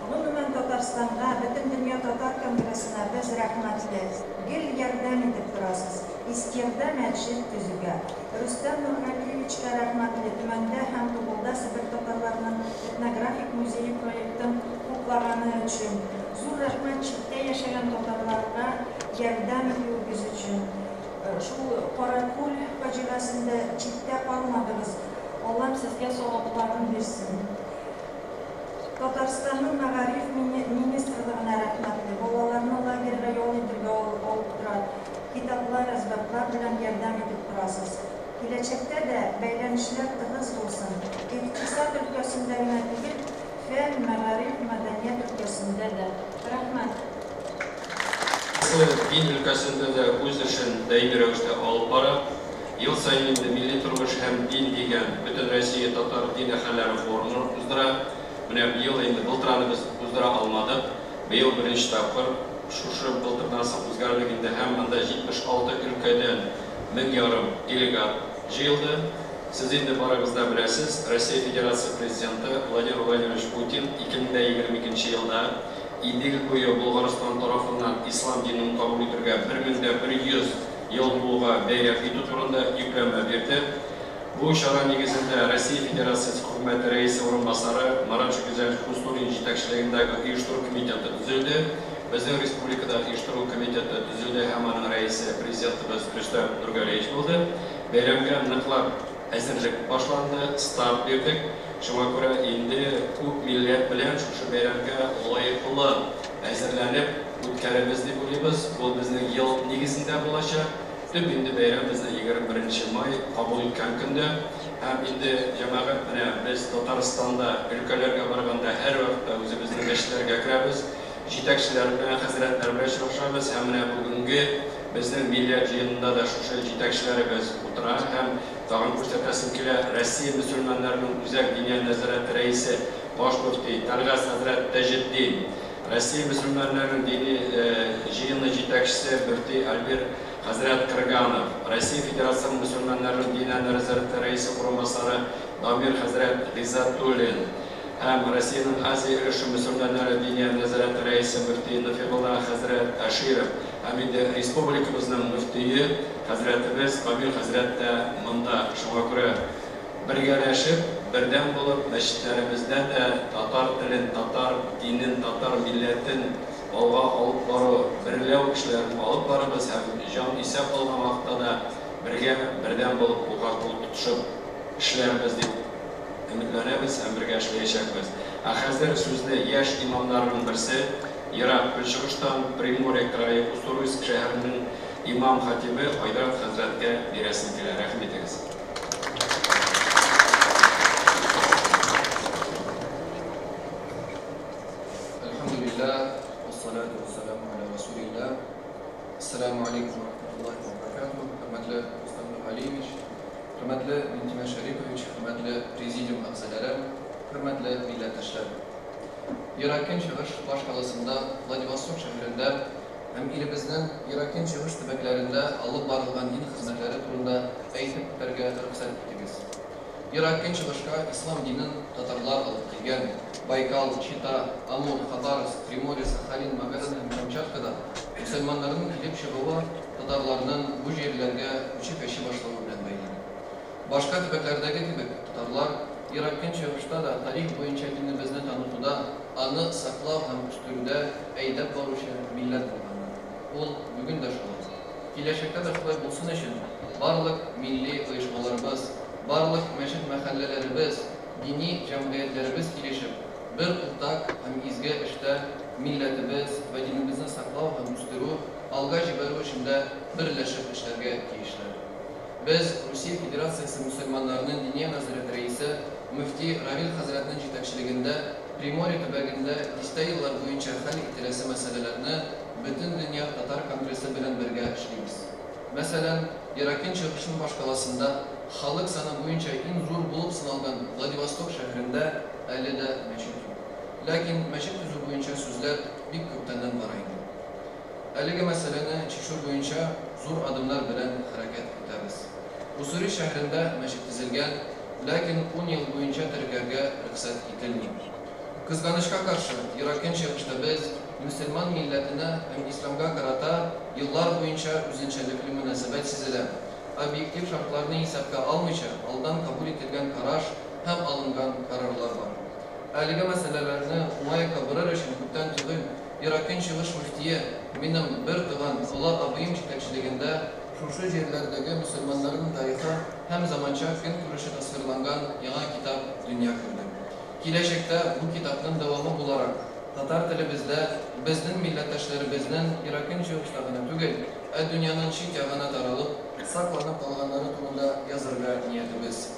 Гомумән Татарстанга, бөтен дөнья татар конгрессына без рәхмәтле. Гел ярдәм итеп торасыз. Искирдә мәчет төзүгә. Рөстәм Нургалиевичкә рәхмәтле. Төмәндә һәм Тубылда Себер татарларының этнографик музее проектын хуплаганы өчен. Зур рәхмәт читтә яшәгән татарларга ярдәм итүегез өчен. Шул Каракүл фаҗигасендә читтә калмадыгыз. Аллам сезгә савапларын бирсен. Татарстанның мәгариф министрлыгына рәхмәтле. Балаларны лагерьгә ял итәргә алып тора. Китаплар, әсбаплар белән ярдәм итеп торасыз. Киләчәктә дә бәйләнешләр тыгыз булсын. Икътисад өлкәсендә генә түгел, фән, мәгариф, мәдәният өлкәсендә дә. Рәхмәт. Дин өлкәсендә дә үз эшен даими рәвештә алып бара. Ел сайын инде милли тормыш һәм дин дигән бөтен Россия татар дин әһелләре форумын уздыра. Менә быел инде былтыраны без уздыра алмадык. Быел беренче тапкыр шушы былтырдан соң үзгәрлегендә һәм монда 76 өлкәдән 1000 делегат җыелды. Siz инде барыгызда беләсез, Россия Федерация президенты Владимир Владимирович Путин 2022 елда Идел буе Булгарстан тарафыннан ислам динен кабул итәргә 1100 ел булуга бәйрәм итү турында йөкләмә бирде. Бу чара нигезендә Россия Федерациясе Хөкүмәте рәисе урынбасары Марат Шөкизәлев Кустурин җитәкчелегендәге оештыру комитеты төзелде. Безнең республикада оештыру комитеты төзелде һәм аның рәисе президентыбыз Рөстәм Нургалиевич булды. Бәйрәмгә ныклап әзерлек башланды, старт бирдек. Шуңа күрә инде күп милләт белән шушы бәйрәмгә лаеклы әзерләнеп үткәрәбез дип уйлыйбыз. Бу безнең ел нигезендә булачак. Төп инде бәйрәм безнең 21 май кабул иткән көндә. Һәм инде җәмәгать менә без Татарстанда өлкәләргә барганда һәр вакытта үзебезнең эшләргә керәбез. Җитәкчеләр белән, хәзрәтләр белән очрашабыз һәм менә бүгенге безнең милләт җыенында да шушы җитәкчеләребез утыра һәм тагын күрсәтәсем килә Россия мөселманнарының үзәк диния нәзарәте рәисе баш мөфти Талгат хәзрәт Таҗетдин, Россия мөселманнарының дини җыены җитәкчесе мөфти Альбер хәзрәт Кырганов, Россия Федерациясының мөселманнарының дини нәзарәте рәисе урынбасары Дамир хәзрәт Гыйззатуллин һәм Россиянең Азия өлеше мөселманнары дини нәзарәте рәисе мөфти Нафигулла хәзрәт Аширов һәм инде республикабызның мөфтие хәзрәтебез Камил хәзрәт тә монда. Шуңа күрә бергәләшеп, бердәм булып, мәчетләребездә дә татар телен, татар динен, татар милләтен алга алып бару, берләү эшләрен алып барабыз һәм җан исәп алган вакытта да бергә, бердәм булып, кулга-кул тотышып эшләрбез дип өметләнәбез һәм бергә эшләячәкбез. Хәзер сүзне яшь имамнарның берсе Ерак Көнчыгыштан Приморье крае Уссурийск шәһәренең имам хатибы Айдар хәзрәткә бирәсем килә. Рәхмәт итегез. Элхамдулиллах, вассалату вассаламу аля расулиллах. Ассаламу алейкум ва рахматуллахи ва баракатух. Хөрмәтле Рөстәм Нургалиевич, хөрмәтле Минтимер Шәрипович, хөрмәтле президиум әгъзалары, хөрмәтле милләттәшләр. Ерак Көнчыгыш баш каласында Владивосток шәһәрендә hem ilibizden Irak'ın çıkış tübeklerinde alıp barılgan din hizmetleri turunda eğitip berge rıhsat ettiniz. Irak'ın çıkışka İslam dinin Tatarlar alıp gelgen, Baykal, Çita, Amur, Khabarovsk, Primorye, Sakhalin, Magadan hem Kamçatka'da Müslümanların kilip çıkığı Tatarlarının bu yerlerge üçü peşi başlamak bilen bayılır. Başka tübeklerdeki gibi Tatarlar Irak'ın çıkışta da tarih boyunca dinimizden tanıtıda anı saklav hem üstünde eydep barışı millet bulganlar. Ol bugün de şolar. Kileşekte de şolay bulsun için barlık milli uyuşmalarımız, barlık meşit mahallelerimiz, dini cemiyetlerimiz kileşip bir ortak hem izge işte milletimiz ve dinimizin saklav hem üstürü alga jiberu içinde birleşip işlerge kiyişler. Biz Rusya Federasyası Müslümanlarının Diniye Nazireti Reisi Müfti Ravil Hazretinin yetakçiliginde Primorye tübeginde işte yıllar boyunca hal itilesi meselelerini bütün dünya Tatar Kongresi bilen birge işleyimiz. Mesela Irak'ın çıkışın başkalasında halık sana boyunca en zor bulup sınalgan Vladivostok şehrinde 50'de meşit yok. Lakin meşit yüzü boyunca sözler bir köktenden varaydı. 50 meseleni çişur boyunca zor adımlar bilen hareket ederiz. Usuri şehrinde meşit dizilgen, lakin 10 yıl boyunca Türkiye'ye rıksat edilmiyor. Kızganışka karşı Irak'ın çıkışta biz Müslüman milletine hem İslam'a karata yıllar boyunca üzünçelikli münasebet sizilen, objektif şartlarını hesapka almayınca aldan kabul edilen karar hem alıngan kararlar var. Әлеге мәсьәләләрне уңай кабырыр өчен күптән түгел Irak'ın çıkış müftiye benim bir tuğan Ola abim yetakçiliginde şuşu yerlerdeki Müslümanların tarixi hem zamanca gün kuruşu tasvirlangan yana kitap dünya kurdu. Kileşekte bu kitapın devamı bularak Tatar tilimizde bizden milletleşlerimizden Irak'ın çıkışlarına tügel dünyanın çiğ yağına taralıp saklanıp kalganları turunda yazırga niyetimiz.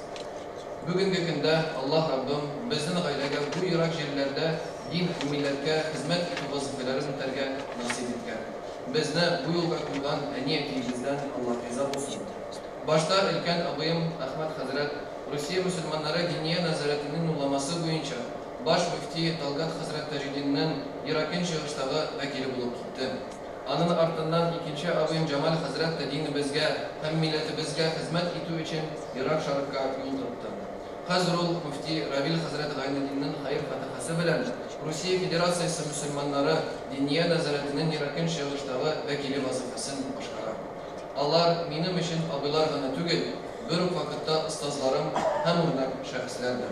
Bugünkü günde Allah Rabbim bizden gayrıga bu Irak yerlerde din milletke hizmet etme vazifelerini terge nasip etken. Bizne bu yolga koygan niyetimizden Allah razı olsun. Başta ilken abim Ahmet Hazret Rusya Müslümanlara Diniye Nazaretinin ullaması boyunca Baş Müfti Talgat Hazret Tacidin'in Irak'ın çıkıştağı vekili bulup gitti. Anın ardından ikinci abim Cemal Hazret de dinimizge hem milletimizge hizmet ettiği için Irak şarkıga yol tuttu. Hazrul Müfti Ravil Hazret Gaynedi'nin hayır fatihası bilen Rusya Federasyası Müslümanları Diniye Nazaretinin Irak'ın çıkıştağı vekili vazifesini başkarar. Allah benim için abilar gana tügel, bir vakitte ıstazlarım hem örnek şahıslardır.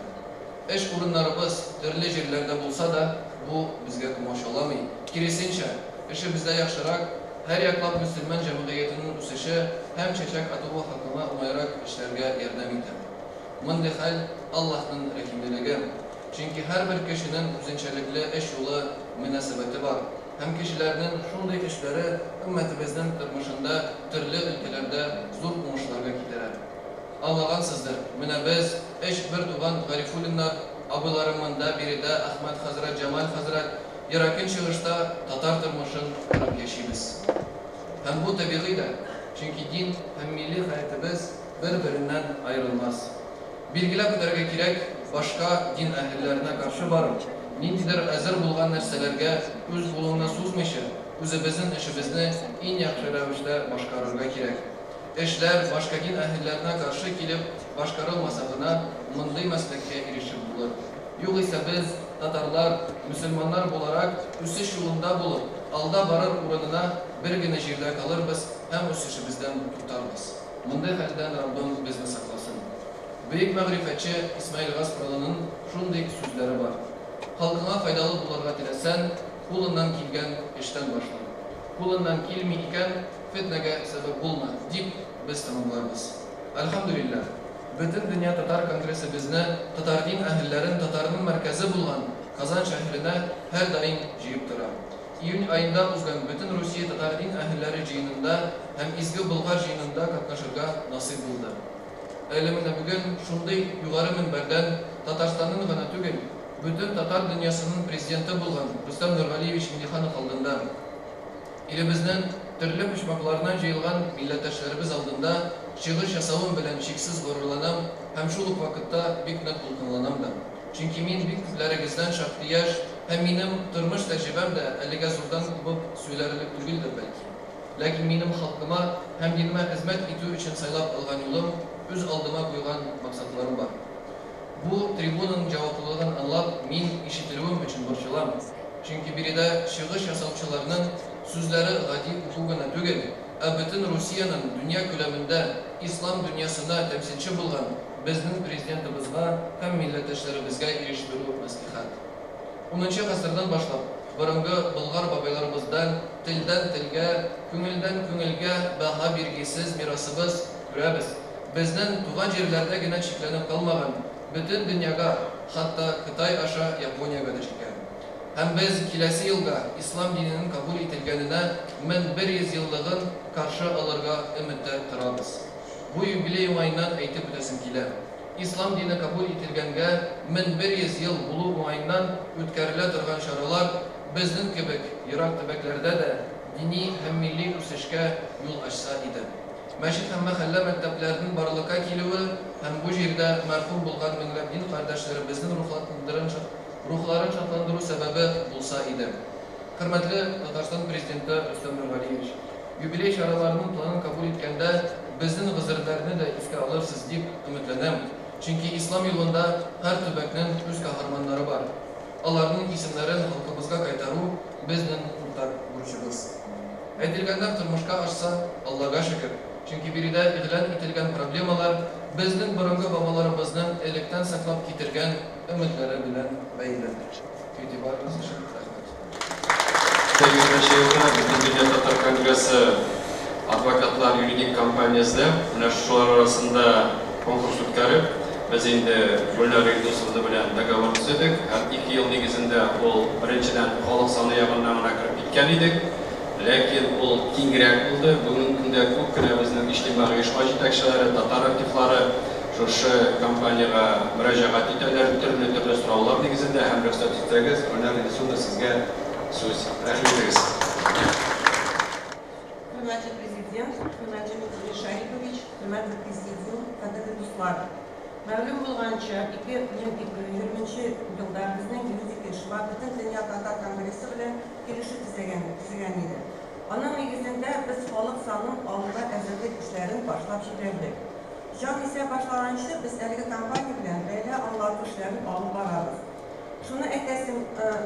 Eş urunlarımız türlü yerlerde bulsa da bu bizge kumaş olamayı. Kirisince işi bizde yaşarak her yaklap Müslüman cemiyetinin üsüşü hem çeşek atığı hakkına umayarak işlerge yardım eder. Mındihal Allah'ın rahimliliği. Çünkü her bir kişinin üzünçelikli eş yolu münasebeti var. Hem kişilerinin şunday işleri ümmetimizin tırmışında türlü ülkelerde zor umuşlarga giderer. Anlagansızdır. Mine biz eş bir tuğan garifulinler abilarımın da biri de Ahmet Hazret, Cemal Hazret Irak'ın çıkışta Tatar tırmışın kırıp yaşayız. Hem bu tabi'i de. Çünkü din hem milli hayatımız birbirinden ayrılmaz. Bilgiler ederge kirek başka din ehillerine karşı varım. Nindidir əzir bulgan нәрселерге öz bulununa suzmayışı, özümüzün işimizni en yaxşı rəvişdə başkarırga kirek. Eşler başka din ehillerine karşı kilip başkarılmasağına mınday meslekке erişip bulur. Yok ise biz Tatarlar, Müslümanlar olarak üsüş yolunda bulup alda barır uğrununa bir güne jirde kalırız hem üsüşümüzden tutarız. Mınday halden Rabbim bizni saklasın. Büyük mağrifetçi İsmail Gaspralı'nın şunday sözleri var. Halkına faydalı bularga tilesen, kulundan kilgen işten başlar. Kulundan kilmeyken fitnege sebep bulma deyip biz tamamlarız. Elhamdülillah, bütün Dünya Tatar Kongresi bizni Tatar din ehillerin Tatar'ın merkezi bulgan Kazan şehrine her daim jiyip durar. İyun ayında uzgan bütün Rusya Tatar din ehilleri jiyininde hem izgi Bulgar jiyininde katnaşırga nasip buldu. Elimine bugün şunday yukarı minberden Tatarstan'ın gana tügün, bütün Tatar dünyasının prezidenti bulgan Rüstem Nurgaliyevich Minixanov aldığında, ilimizden türlü pişmaklarından jayılgan milletteşlerimiz aldığında çıkış yasavım bilen çeksiz gururlanam, hem şuluk vakitte bir net bulkunlanam da. Çünkü min bir küplerimizden şartlı yaş, hem benim durmuş tecrübem de 50 gazurdan bu söylerlik değildir belki. Lakin benim halkıma hem dinime hizmet ettiği için saylap algan yolum, öz aldıma koygan maksatlarım var. Bu tribunun cevaplılığını anlap, min işitilmem için borçlulam. Çünkü biri de şığış yasavçılarının sözleri gadi hukukuna tügel, bütün Rusya'nın dünya küleminde İslam dünyasına temsilci bulgan bizning prezidentimizga hem milletleşlerimizga eriştiru maslahat. 10-chi asırdan başlap burungi Bulgar babaylarımızdan tilden tilge, ko'ngildan ko'ngilga baha bergisiz mirasimiz ko'ramiz. Bizning tugan yerlardagina cheklanib qolmagan, butun dunyoga, hatto Xitoy aşa Yaponiyaga da chekkan. Hem biz kelasi yılga İslam dininin kabul etilganina 1100 yıllig'in qarshi olirga umidda turamiz. Bu yubiley ayından aytib o'tasim kelar. İslam dini kabul etilganga 1100 yıl bulup ayından o'tkazila turgan choralar bizning kebek yiroq tubaklarda da diniy ham milliy o'sishga yo'l ochsa edi. Masjid ham mahalla maktablarining borliqqa keluvi ham bu yerda marhum bo'lgan minglab din qardoshlarimizni ruhlarini shodlantiruv sababi bo'lsa edi. Hurmatli Tatariston prezidenti Rustam Nurvaliyevich, yubiley choralarining planini qabul etganda bizning g'izirlarni da esga olursiz deb umidlanaman. Çünkü İslam yolunda her tübeknin öz kahramanları var. Onların isimlerini halkımızga kaytaru bizning ortak burchimiz. Aytilganlar turmushga oshsa Allohga shukr. Çünkü birida e'lon etilgan problemalar bizning burungi bobolarimizning elakdan saqlab ketirgan umidlari bilan bog'liq. E'tiboringiz uchun rahmat. Sevgili Şeyh'e, Bütün Dünya Tatar Kongresi Advokatlar Yuridik Kompaniyasida shular arasında konkurs o'tkazib, biz endi Gulnar Yurdusovna bilan dogovor tuzdik. Har 2 yil negizida ol birinchidan xalq soni yig'inidan kirib ketgan edik. Lekin ol kengroq bo'ldi. Bugungi kunda ko'pgina bizning ijtimoiy ishg'ol yetakchilari, tatar aktivlari shu kompaniyaga murojaat etadilar, turli so'rovlar negizida ham ruxsat etsangiz, Gulnar Yurdusovna sizga so'z. Rahmat. Hürmetli Prezident, hürmetli Mutlu Şaripovich, hürmetli Prezident, Kadir Ruslar. Ma'lum bo'lgancha 2020 yilda bizning yuridik ishlar butun dunyo tatar kongressi bilan kelishib tuzilgan edi. Onun negizinde biz xalq soni oldida azirlik ishlarini boshlab chiqardik. Jon esa boshlagancha biz haligi kompaniya bilan birga anlatib ishlarini olib boramiz. Shuni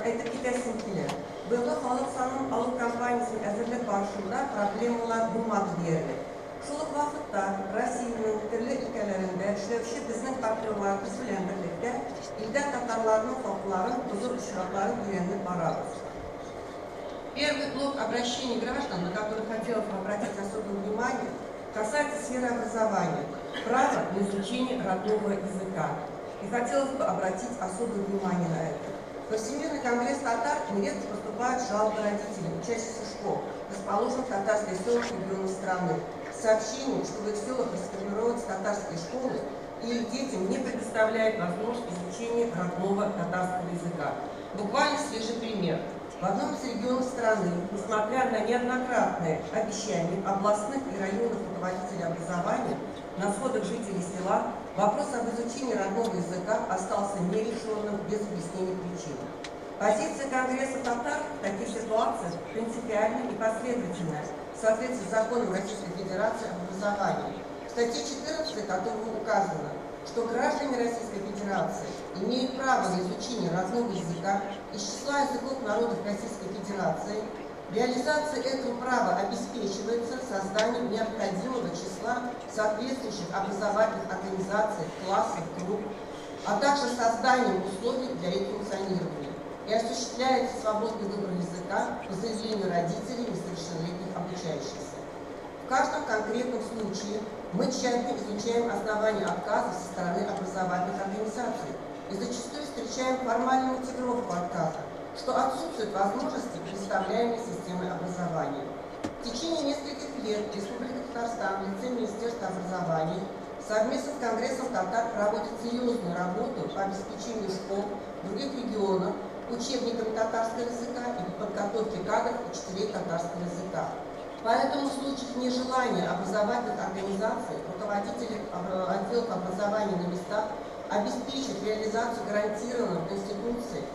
aytib ketasim keladi. Bunda xalq soni olib kompaniyasining azirlik borishida problemalar bo'lmadi deyiladi. Şuluk vaxtda Rusiyanın türlü ülkelerinde işlevşi bizning partnyorlarımız bilan birlikte ilde Tatarlarının halkların huzur işraklarını güvenlik barabız. Первый блок обращений граждан, на который хотелось бы обратить особое внимание, касается сферы образования, права на изучение родного языка. И хотелось бы обратить особое внимание на это. В Всемирный конгресс татар нередко поступают жалобы родителей, учащихся школ, расположенных в татарских селах регионов страны, с сообщением, что в их селах расформируются татарские школы, и их детям не предоставляют возможность изучения родного татарского языка. Буквально свежий пример. В одном из регионов страны, несмотря на неоднократные обещания областных и районных руководителей образования, на сходах жителей села вопрос об изучении родного языка остался нерешенным без объяснения причин. Позиция Конгресса татар в таких ситуациях принципиальная и последовательная, в соответствии с законом Российской Федерации об образовании. В статье 14, которой указано, что граждане Российской Федерации имеют право на изучение родного языка из числа языков народов Российской Федерации. Реализация этого права обеспечивается созданием необходимого числа соответствующих образовательных организаций, классов, групп, а также созданием условий для их функционирования. И осуществляется свободный выбор языка по заявлению родителей несовершеннолетних обучающихся. В каждом конкретном случае мы тщательно изучаем основания отказа со стороны образовательных организаций и зачастую встречаем формальную мотивировку отказа, что отсутствует возможности представляемой системы образования. В течение нескольких лет Республика Татарстан в лице Министерства образования совместно с Конгрессом татар проводит серьезную работу по обеспечению школ в других регионах учебниками татарского языка и по подготовке кадров учителей татарского языка. Поэтому в случаях нежелания образовательных организаций руководители отделов образования на местах обеспечат реализацию гарантированного Конституцией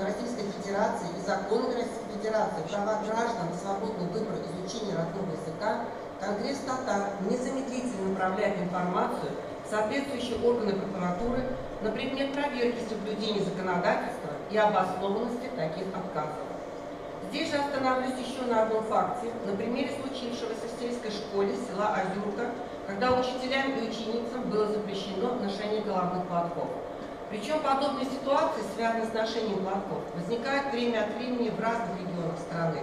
Российской Федерации и законы Российской Федерации, права граждан на свободный выбор изучения родного языка, Конгресс татар незамедлительно направляет информацию в соответствующие органы прокуратуры на предмет проверки соблюдения законодательства и обоснованности таких отказов. Здесь же остановлюсь еще на одном факте, на примере случившегося в сельской школе села Озюрка, когда учителям и ученицам было запрещено ношение головных платков. Причем подобные ситуации, связанные с ношением платков, возникают время от времени в разных регионах страны.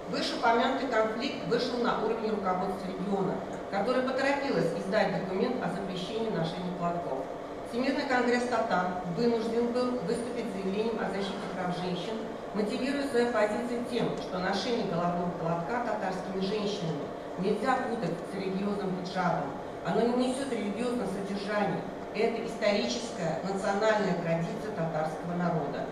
Вышеупомянутый конфликт вышел на уровень руководства региона, которое поторопилось издать документ о запрещении ношения платков. Всемирный конгресс татар вынужден был выступить с заявлением о защите прав женщин, мотивируя свою позицию тем, что ношение головного платка татарскими женщинами нельзя путать с религиозным хиджабом. Оно не несет религиозного содержания. Это историческая национальная традиция татарского народа.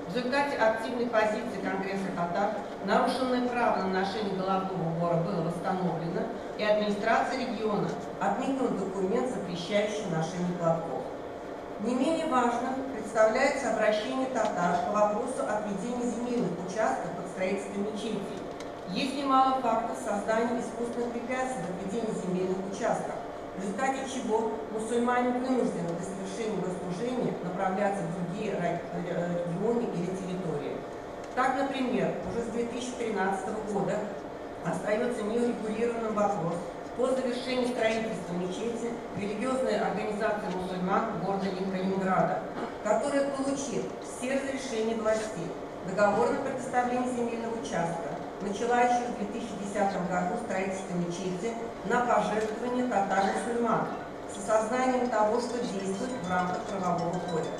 В результате активной позиции Конгресса татар нарушенное право на ношение головного убора было восстановлено, и администрация региона отменила документ, запрещающий ношение платков. Не менее важным представляется обращение татар по вопросу отведения земельных участков под строительство мечети. Есть немало фактов создания искусственных препятствий в отведении земельных участков, в результате чего мусульмане вынуждены до совершения богослужения направляться в другие регионы или территории. Так, например, уже с 2013 года остается неурегулированным вопрос по завершении строительства мечети религиозной организации мусульман города Калининграда, которая получит все разрешения властей. Договор на предоставление земельного участка начала еще в 2010 году строительство мечети на пожертвование татар-мусульман с осознанием того, что действует в рамках правового поля.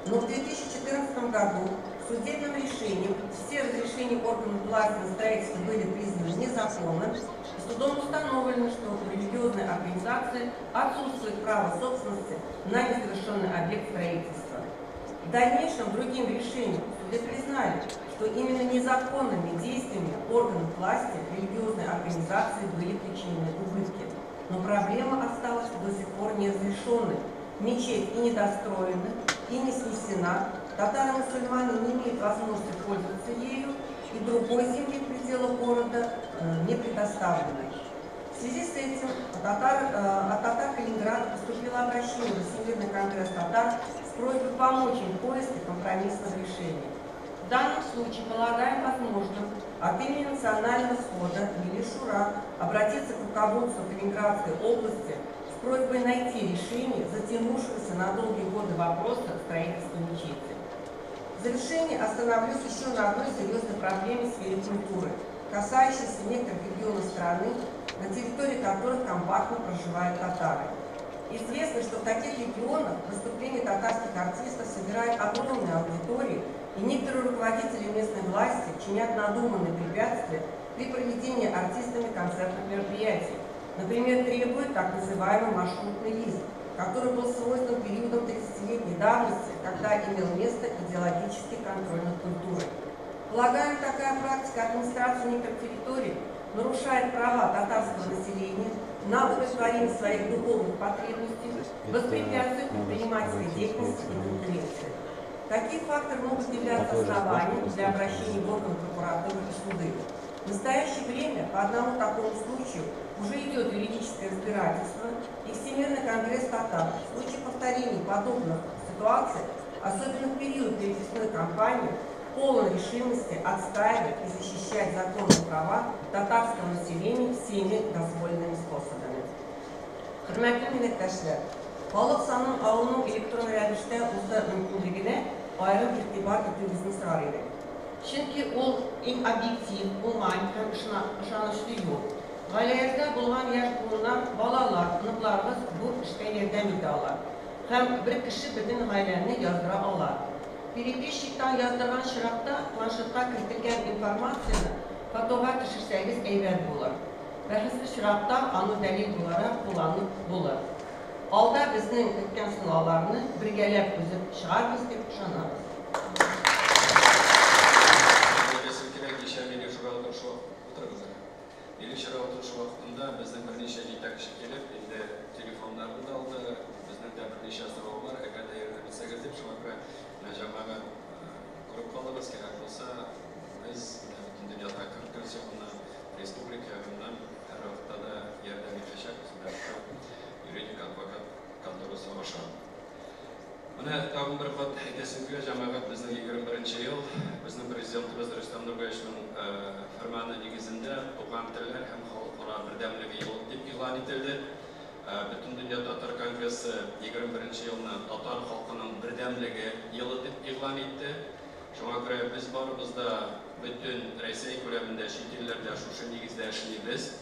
Но в 2014 году судебным решением все разрешения органов власти на строительство были признаны незаконным, и судом установлено, что у религиозной организации отсутствует право собственности на незавершенный объект строительства. В дальнейшем другим решением суды признали, что именно незаконными действиями органов власти религиозной организации были причинены убытки. Но проблема осталась до сих пор неразрешенной. Мечеть и недостроена, и не снесена, татары-мусульмане не имеют возможности пользоваться ею, и другой земли в пределах города не предоставлено. В связи с этим от татар Калининграда поступило обращение в Всемирный конгресс татар с просьбой помочь им в поиске компромиссного решения. В данном случае полагаем возможным от имени национального схода Милишура обратиться к руководству Калининградской области с просьбой найти решение затянувшегося на долгие годы вопроса строительства мечети. В завершении остановлюсь еще на одной серьезной проблеме в сфере культуры, касающейся некоторых регионов страны, на территории которых компактно проживают татары. Известно, что в таких регионах выступления татарских артистов собирают огромные аудитории, и некоторые руководители местной власти чинят надуманные препятствия при проведении артистами концертных мероприятий. Например, требуют так называемый маршрутный лист, который был свойствен периодом 30-летней давности, когда имел место идеологический контроль над культурой. Полагаем, такая практика администрации некоторых территорий нарушает права татарского населения на удовлетворение своих духовных потребностей, воспрепятствует предпринимательской деятельности и конкуренции. Такие факторы могут являться основанием для обращения в органы прокуратуры и суды. В настоящее время по одному такому случаю уже идет юридическое разбирательство, и Всемирный конгресс татар в случае повторения подобных ситуаций, особенно в период переписной кампании, полон решимости отстаивать и защищать законные права татарского населения всеми дозволенными способами. Hürmetli milletdaşlar, Baliq San'ın ağının elektron rəvişdə olsa mümkünlüyünə ayrı itibar etmemizni ısrar edir. Çünki o ən obyektiv, human həm işanışlı yol. Ailələrdə bulunan yaş bulunan balalar, sınıflarımız bu işdə yerdən iddialar. Həm bir kişi bütün ailəni yazdıra alar. Переписчиктан яздырган чиракта планшетка киртелгән информацияны фотога төшерсәгез әйбәт булыр. Бәхесле чиракта аны дәлил буларак кулланып булыр. Алда безнең көткән сынауларны бергәләп үзеп чыгарбыз дип ышанабыз. Елешер отырышы вакытында безнең берничә җитәкче килеп, инде телефоннарны да алды, безнең дә берничә сораулар, әгәр дә ярдәм итсәгез дип, шуңа күрә җәмәгать көріп қалдыңыз керек болса, біз бүтін дүнияда 40 жылына республикадан әр уақытта ярдәм итәчәкбез. Юридик адвокат конторасы аша. Менә тагын бер кат әйтәсем килә, җәмәгать безнең 21 ел, безнең президентыбыз Рөстәм Нургаевның фәрманы нигезендә туган телләр һәм халыкара бердәмлеге елы дип игълан ителде. Бүтән дөнья татар конгрессы 21 елны татар халкының бердәмлеге елы дип игълан итте. Шуңа күрә без барыбыз да бүтән Россия күләмендә чит илләрдә шушы нигездә эшлибез.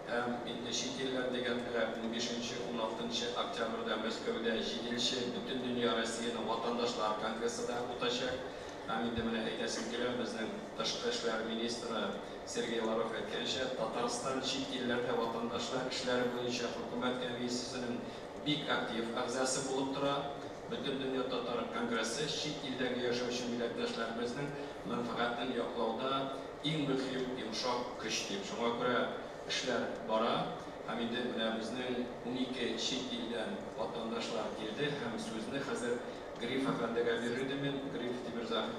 Һәм инде чит илләр дигәндә 15-16 октябрьдә Мәскәүдә 7нче бүтән дөнья Россияның ватандашлар конгрессы да үтәчәк. Һәм инде менә әйтәсем килә, безнең тышкы эшләр министры Сергей Лавров әйткәнчә, Татарстан чит илләрдә ватандашлар эшләре буенча хөкүмәт комиссиясенең бик актив әгъзасы булып тора. Бүтән дөнья татар конгрессы чит илдәге яшәүче милләттәшләребезнең мәнфәгатен яклауда иң мөһим йомшак көч дип. Шуңа күрә эшләр бара. Һәм инде менә безнең 12 чит илдән ватандашлар килде һәм сүзне хәзер Гриф әфәндегә бирдем мин. Гриф Тимирзаһи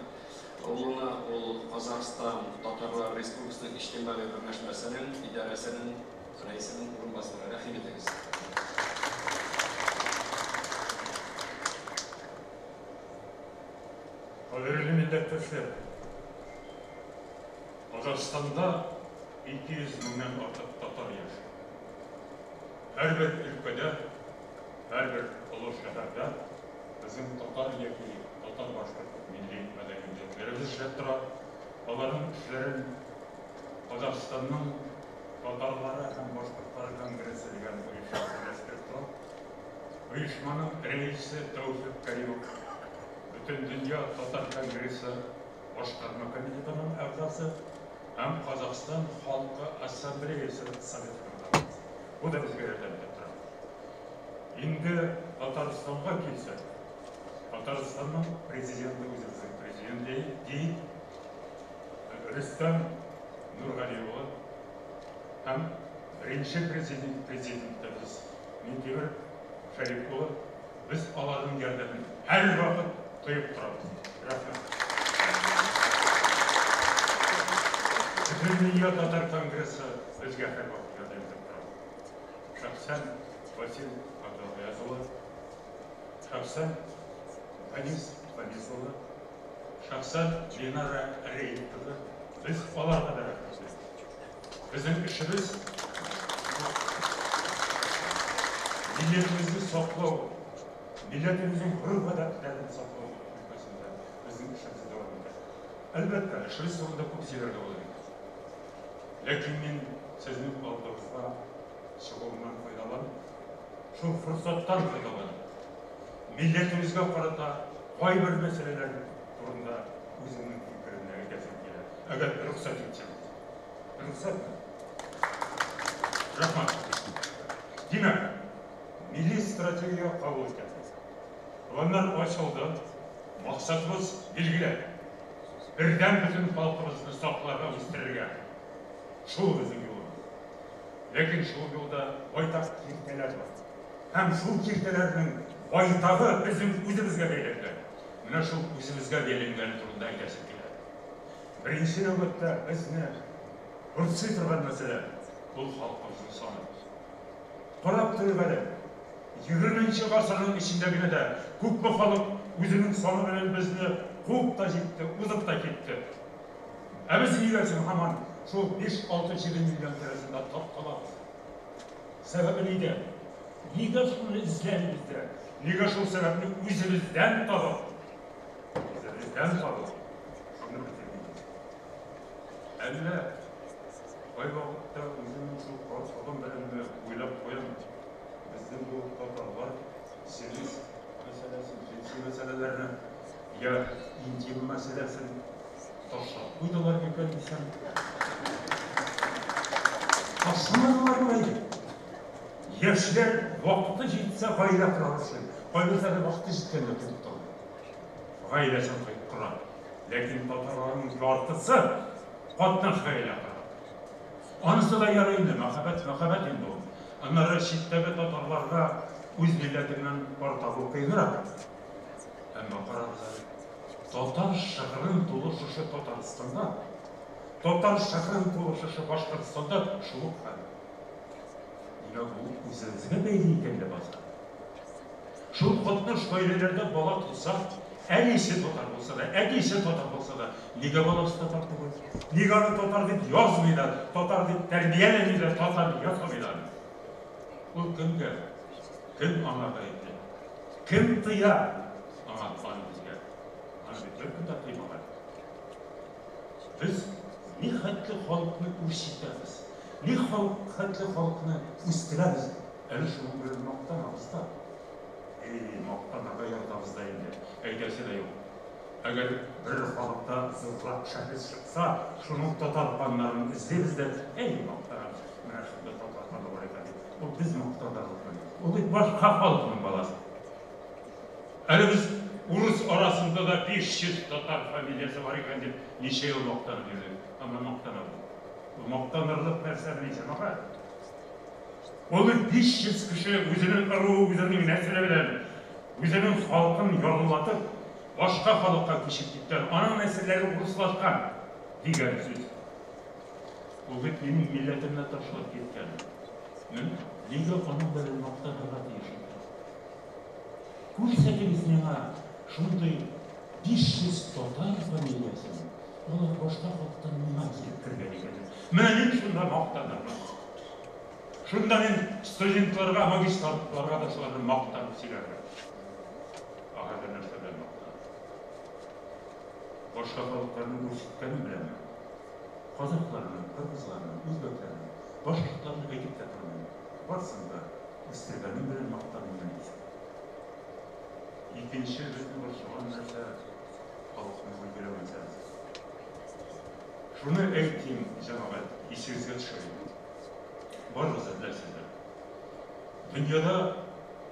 улына ул Казахстан Татарлар Республикасының иҗтимагый берләшмәсенең идарәсенең рәисенең урынбасары. Рәхим итегез. Кадерле милләттәшләр, Казахстанда 200 меңнән артык татар яши. Һәрбер өлкәдә, һәрбер олы шәһәрдә безнең татар яки татар башкорт милли мәдәниятебез эшләп тора. Аларның эшләрен Казахстанның татарлары һәм башкортлары конгрессы дигән оешма берләштереп тора. Оешманың рәисе Тәүфик Кәримов, Бүтән дөнья татар конгрессы башкарма комитетының әгъзасы һәм Казахстан халкы ассамблеясы советы. Бу да безгә ярдәм итеп тора. Инде Татарстанга килсәк, Татарстанның президенты үзебезнең президенты Рөстәм Нургаевы һәм беренче президентыбыз Минтимер Шәриф улы, без аларның ярдәмен һәр вакыт тоеп торабыз. Рәхмәт. Бүтән дөнья татар конгрессы безгә һәр вакыт ярдәм итеп тора. Шәхсән Васил Абдулгаязовы, шәхсән Фанис Фанисовы, шәхсән Динара Рәйитова, без аларга да рәхмәт. Безнең эшебез милләтебезне саклау, милләтебезнең хөрмәтләрен саклау өлкәсендә безнең эшебез дәвам итә. Әлбәттә, эшебез турында күп сөйләргә була. Ләкин мин сезнең алдыгызга чыгуымнан файдаланып, шул форсаттан файдаланып, милләтебезгә карата кайбер мәсьәләләр турында үземнең фикеремне әйтәсем килә. Әгәр рөхсәт итсәгез. Рөхсәтме? Рәхмәт. Димәк, милли стратегия кабул итәбез. Планнар ачылды, максатыбыз билгеле. Бердәм бүтән халкыбызны сакларга, үстерергә. Шул безнең юлыбыз. Ләкин шул юлда байтак киртәләр бар. Һәм шул киртәләрнең байтагы безнең үзебезгә бәйләнгән. Менә шул үзебезгә бәйләнгән турында әйтәсем килә. Беренче нәүбәттә безне үрсей торган мәсьәлә ул халкыбызның саны. Карап торып әле, 20нче гасырның ичендә генә дә күпме халык үзенең саны белән безне куып та җитте, узып та китте. Ә без нигә соң һаман шул 5-6-7 миллион тирәсендә тапталабыз? Сәбәбе нидә? Нигә шуны эзләйбез дә? Нигә шул сәбәпне үзебездән табып? Үзебездән табып. Шуны белдермибез. Әллә кай вакытта үземнең шул картым белән уйлап куям. Безнең бу татарлар сирис мәсьәләсен, җенси мәсьәләләрне, я интим мәсьәләсен ташлап куйдылар микән дисәм. Ташламадылармы? Яшьләр вакыты җитсә гаилә корышы. Кайберсә вакыты җиткәндә тотып тора. Гаиләсен кора. Ләкин татарларның яртысы катнаш гаилә кора. Анысы да ярый инде, мәхәббәт инде ул. Аннары читтәге татарларга үз милләтеннән артабу кыйнырак. Әмма карагыз, Татар шақырым толышышы Татарстанда, татар шақырым толышышы Башқұртстанда шұлық хан. Неге бұл өзіңізге бәйлі екенде басқа. Шул қотны шөйлелерді бала тұлса, әнесі татар болса да, әкесі татар болса да, неге баласы татар тұғыр? Неге аны татар деп yazмайды, татар деп тәрбиелемейді, татар деп жасамайды. Ол кімге? Кім анаға етті? Кім тыя? Ана тұланы бізге. Ана бетер күнді қимаға. Біз не хәтлі халқыны көрсетеміз, не хәтлі халқыны өстіреміз. Әлі шұғын бөлім мақтан ауызда. Мақтанаға ярдамызда енді, әйдесі де yok. Әгер бір халықта зырғақ шәхіс шықса, шұның татарқанларын іздебізді, мақтан, мына шында татарқаны бар екен. Ол біз мақтандарлықпен. Ол башқа халқының баласы. Әлі біз Урыс арасында да 500 татар фамилиясы бар екен деп, неше ел мақтанып жүрдік. Ама мақтанады. Ол мақтанарлық нәрсені неше маға? Ол 500 кіші өзінің ұруы, өзінің нәсілі білен, өзінің халқын yorulатып, башқа халыққа көшіп кеткен, аның нәсілері ұрысылашқан деген сөз. Ол менің милләтімді ташылып кеткен. Мен неге оның бірін мақтаныға дейшін? Көрсетіңіз неға шындай 500 татар фамилиясын, олар башқа халықтан неға келіп кірген екен. Мен шында мақтанырмын. Шында мен студентларға, магистранттарға да соларды мақтанып сөйлермін. Аға бір нәрседен мақтанып. Башқа халықтарының көрсеткенін білемін. Қазақтарының, қырғызларының, өзбектерінің, башқұрттарының айтып жатырмын. Барсында өстіргенін білен мақтанымын дейсің. Екінші біздің қоршаған нәрсе халқымызды білеміз. Шуны айтайын жаңағы есіңізге түсірейін. Барғызы білесіздер. Дүниеда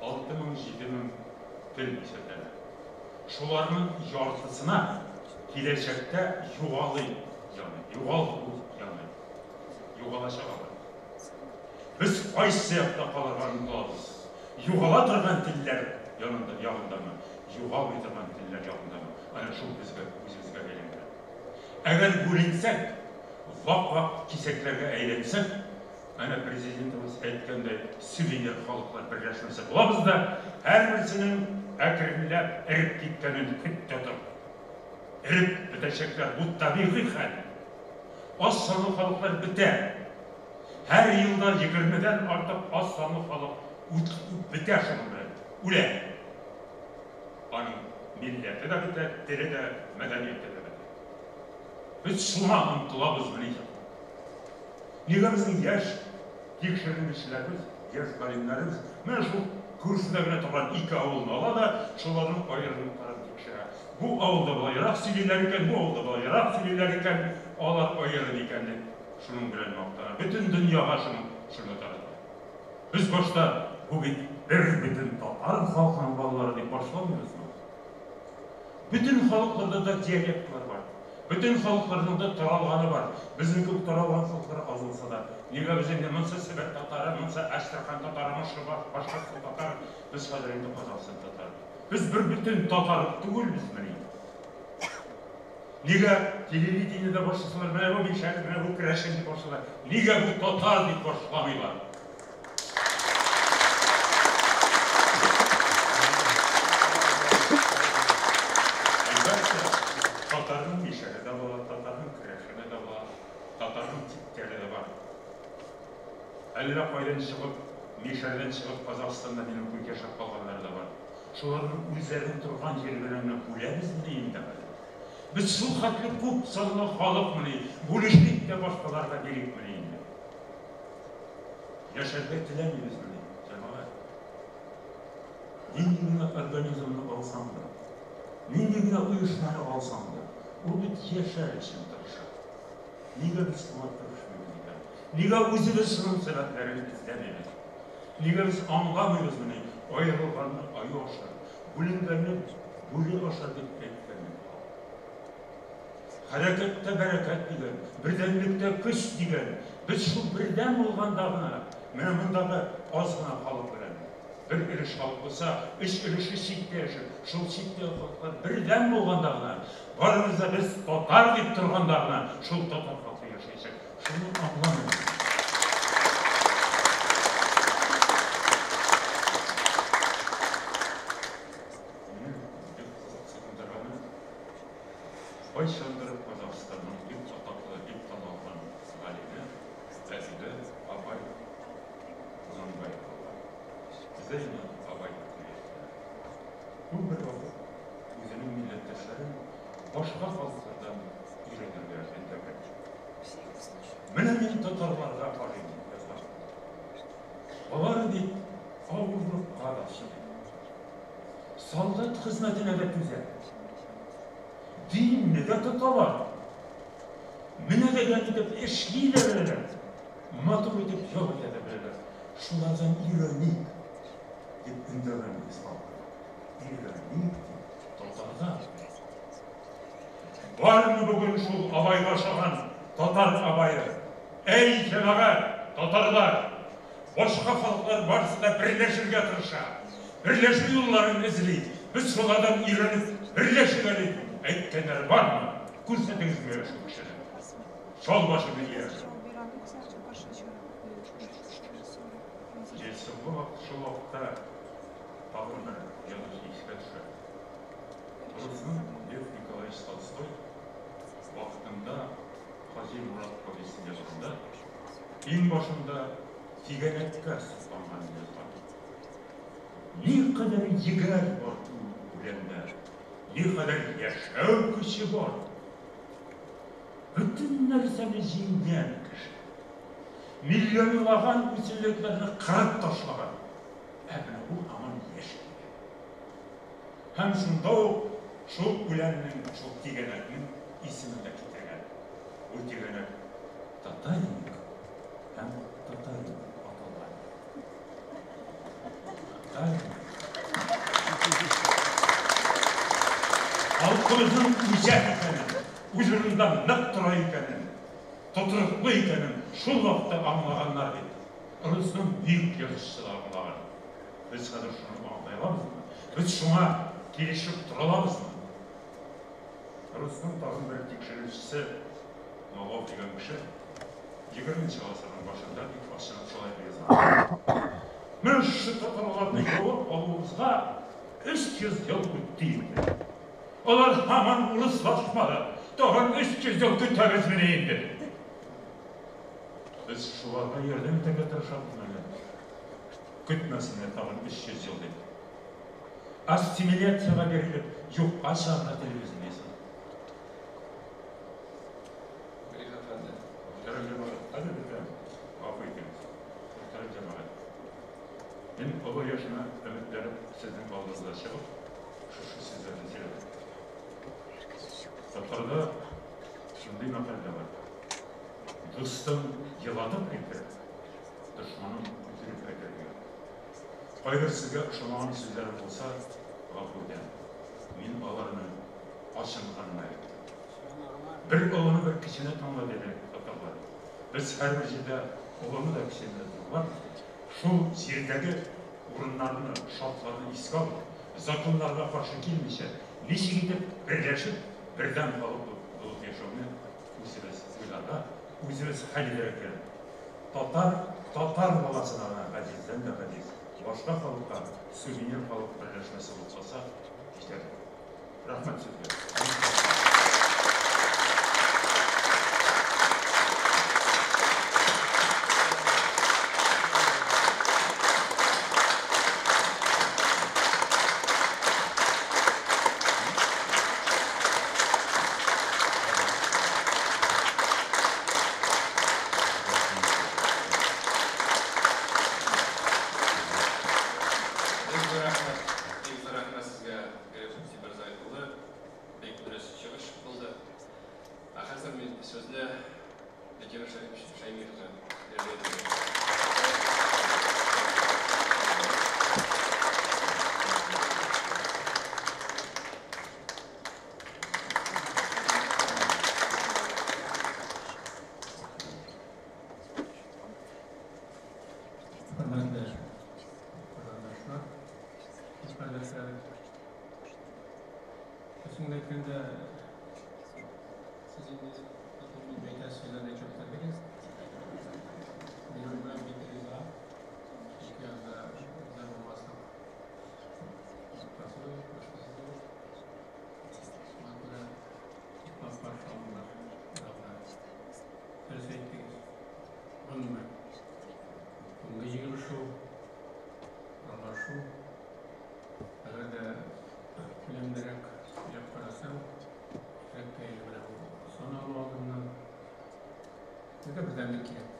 6000-7000 тіл есептеледі. Шуларның жартысына келешекте юғалаша қалады. Біз қайсы сияқты қаларғанын қаламыз. Юғала тұрған тілдер яғындамы, юғалмай тұрған тілдер яғындамы. Ана шул бізге өзімізге әйленді. Әгер бөлінсек, вақ-вақ кесеклерге әйленсек, Ана президентіміз әйткенде сүйінер халықлар бірләшмесе боламыз да, әрбірсінің әкірімләп, әріп кеткенін күтті тұр. Әріп бітәшектер, бұл табиғи хәл. Аз саны халықлар біте. Әр елда 20-ден артық аз саны халық біте шының білен. Үле. Аның милләті де біте, тілі де, мәдениеті де біте. Біз шуна ұмтылабыз білейсің. Неге біздің еш текшерілмешілеріміз, еш ғалимлеріміз, мен шул көршідегіне тұрған 2 ауылын алады, шулардың айырын қарап текшері. Бұл ауылда былайырақ сөйлейлер екен, бұл ауылда былайырақ сөйлейлер екен, олар айырын екенде шының білен мақтана. Бүтін дүнияға шыны тарады. Біз башта бүгін бір бүтін татар халқының балалары деп башламаймыз ма? Бүтін халықтарда да диалектлар бар. Bütün halklarında taralğanı var. Bizimki taralğan halkları az olsa da. Niye bizimde mınsa Sibet Tatarı, mınsa Aştrakan Tatarı, Mışırbat, başka Tatar, biz Kadirinde Kazakistan Tatarı. Biz bir bütün Tatarı tügül biz meni. Niye televizyonda başlasınlar, mene bu bir şey, mene bu kreşendi başlasınlar. Niye bu Tatar deyip başlamıyorlar? Tatar'ın işleri de var, Tatar'ın kreşini de var, Tatar'ın tipleri de var. Әлі қойдан шығып, Мишерден шығып, Қазақстанда менің көке шап қалғандар да бар. Шолардың өздерінің тұрған жерлеріне бөлеміз дейін де бар. Біз сол хәтлі көп санлы халық міне, бөліштік те башқаларға берек міне енді. Яшарда тілемейміз міне, жамағат. Нендегіне организмді алсам да, нендегіне ұйышманы алсам да, ол бет яшар үшін тұрышады. Неге біз қылат тұрышмайды екен? Неге өзіміз шының сәбәтлерін іздемейміз? Неге біз аңғамаймыз міне, айырылғанны аю ашар, бөлінгенні бөлі ашар деп әйткенмен. Харакетте бәрекет деген, бірденлікте күш деген, біз шул бірден болғандағына, мен мұндағы азғына халық білемін. bir ülüş халық болса, үш ülüşі шетте жүр. Шул шеттегі халықтар бірден болғандағына, барымызда біз татар деп тұрғандағына, шул татар халқы yaşayacak. Şunu anlamıyor. Байшандырып Қазақстанның ең атақты, ең танылған ғалимі, әдіби Абай Құнанбаев. Bizde yine Abay Kureyş'te. Bu bir vakit özünün milletteşlerin başka halklardan öğrenirler entegre. Menemen Tatarlarga karayım yazar. Olar deyip avurlup kardeşim. Saldat hizmetine de güzel. Dinine de tutalar. Mine de gelip eşliyle verirler. Matur edip yol edebilirler. Şunlardan ironik. Dip ündören İslam. İronik. Tatarlar. Var mı bugün şu Abay'a şahan Tatar Abay'ı? Ey kelağa Tatarlar! Başka halklar varsa da birleşirge tırışa. Birleşir yollarını izleyip, biz şunlardan ironip, birleşigelik. Etkenler var mı? Kursetiniz mi şu kişiler? Sol başını yer. Gelsin bu vakit, şu vakitte Pavlov yanlış işe düşer. Rus'un Lev Nikolaevich Tolstoy vaktinde Hacı Murat Povesi'nin yazısında en başında Tiganet'te sıklangan yazılar. Ne kadar yigar var bu ürende, ne kadar yaşav gücü var. Bütün narsani jingen kişi. Milyonlagan üsülüklerini kırıp taşlagan. Hem bu aman yaşayın. Hem şunda o şu üleninin, şu Tiganet'in isminde kitegen. O Tiganet Tatarik hem Tatarik atalar. Tatarik. Halkımızın yüce ikenin, huzurundan nıktıra ikenin, tutuklu ikenin şu vakti anlayanlar dedi. Rus'un büyük yazışçılar anlayan. Biz kadar şunu anlayamaz mı? Biz şuna gelişip duralamaz mı? Rus'un tağın bir tekşirişçisi Nogov деген kişi 20. asırın başında bir başına çalayıp yazan. Мен şu Tatarlarını yoğup olmamızda 300 yıl ötteyim. Onlar hemen uluslaşmadı. Doğan 300 yıl kütübesine indi. Biz şu varda yerde mi teke tırşamız öyle? Kütmesine tamam 300 yıl dedi. Assimilyasyona verilip yok aşağıda televizyon yesin. Muhterem cemaat, hadi lütfen afiyet olsun. Muhterem cemaat. Ben baba yaşına ümitlerim sizin kaldığınızda çıkıp şu sizlerin ziyaret. Tatarda şimdi makalle var. Dostum yılatıp gitti. Düşmanım bitirip ediyor. Hayır size şunların sizleri olsa gafurden. Min alarını açılganına ettim. Bir oğlunu bir kişine tanıma dedi Tatarlar. Biz her bir şeyde oğlunu da kişine tanımak. Şu yerdeki urunlarını, şartlarını iska alıp, zakonlarına karşı gelmişe, neşe gidip birleşip, birden kalıp yaşamını üzeriz uylarla, üzeriz halilerken. Tatar balasına gadizden de gadiz. Başka kalıpta, Suriye kalıp birleşmesi olsa, işte, rahmet sözleri. kardeşlerim. Kesinlikle de sizin de bu beyaz şeylerle çok tatlıyız. Benim ben bitiririz ha. Çünkü anda güzel olmazsa. Nasıl olur? Makbule paspas alınlar. Her şey ettik. Anlama. Bunun yılı şu. Allah şu. Eğer de bilemlerek yaparsan Rekkeyle bile son aldığından ne de birdemlik gerek.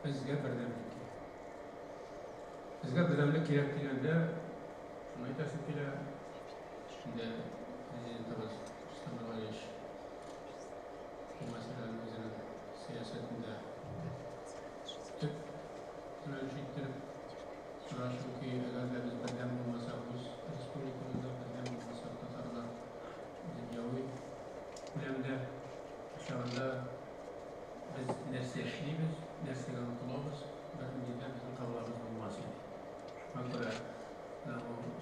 Bizge birdemlik gerek. Bizge birdemlik gerek degende şunu aytasın ki şimdi prezidentimiz İstanbul Aliyev bu meselenin özünün siyasetinde tüp ölçektirip soraşım ki eğer de biz birdem bulmasak, biz Respublikamızda birdem bulmasak Tatarlar Yavi bilemde aşağıda biz nesleşliyiz, neslegan kulağız, birincide bizim kavlamız olmasıydı. Şuna göre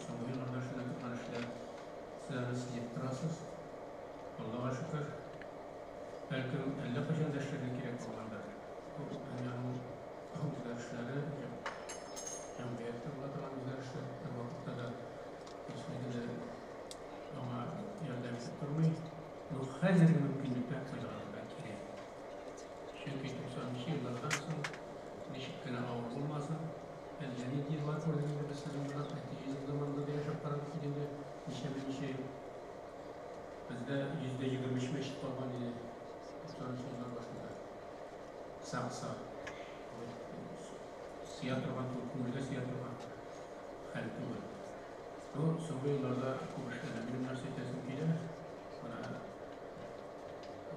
son yıllarda şuna tutmanışlar sizlerle siyip durasız. Allah'a şükür. Belki 50 kaçın deşlerine gerek olanlar. Bu dünyanın güzelişleri, cemiyette bulatılan güzelişler, vakitte de kesinlikle ama yerden tutturmayı bu hazır mümkünlükten kazanırlar gerek. Çünkü 90'lı yıllardan sonra neşikkine ağır olmasın, 50 yıllar koyduğunda da sizin buna netice zamanında da yaşap paragrafı gibi nişe bizde %25 olan 90'lı yıllar başında saksa siyah turban, kumuyla siyah turban halkı var. Bu son yıllarda Kuşlar'da bilim üniversitesiyle bana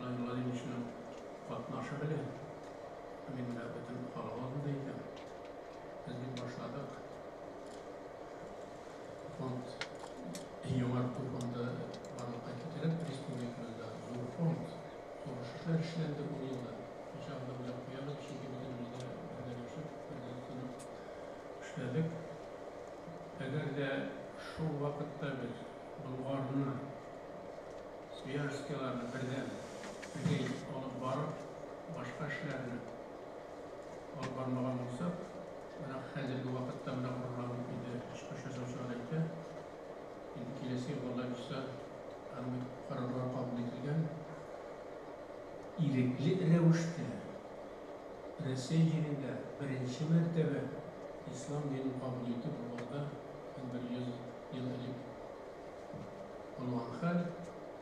Ulan için katnaşı bile benim bütün halalarındaydı. Biz bir başladık. Fond Yomart Fonda varlıkta getirip Respublikamızda zor fond uğraşışlar işlendi bu yılda. İnşallah bile koyalım çünkü bizim bizde birden yaşıp birden sınıf işledik. Eğer de şu vakitte bir bulgarını Sviyarskelarını birden alıp barıp başka işlerini alıp barmagan olsa bana hazırki vakitte bana programı bir de çıkış yaşamışlarıydı. Şimdi kilesi yıllarla olsa kararlar kabul edilgen irekli revuşte Reseyci'nin de birinci mertebe İslam dinin kabuliyeti burada 100 yıl elip olan hal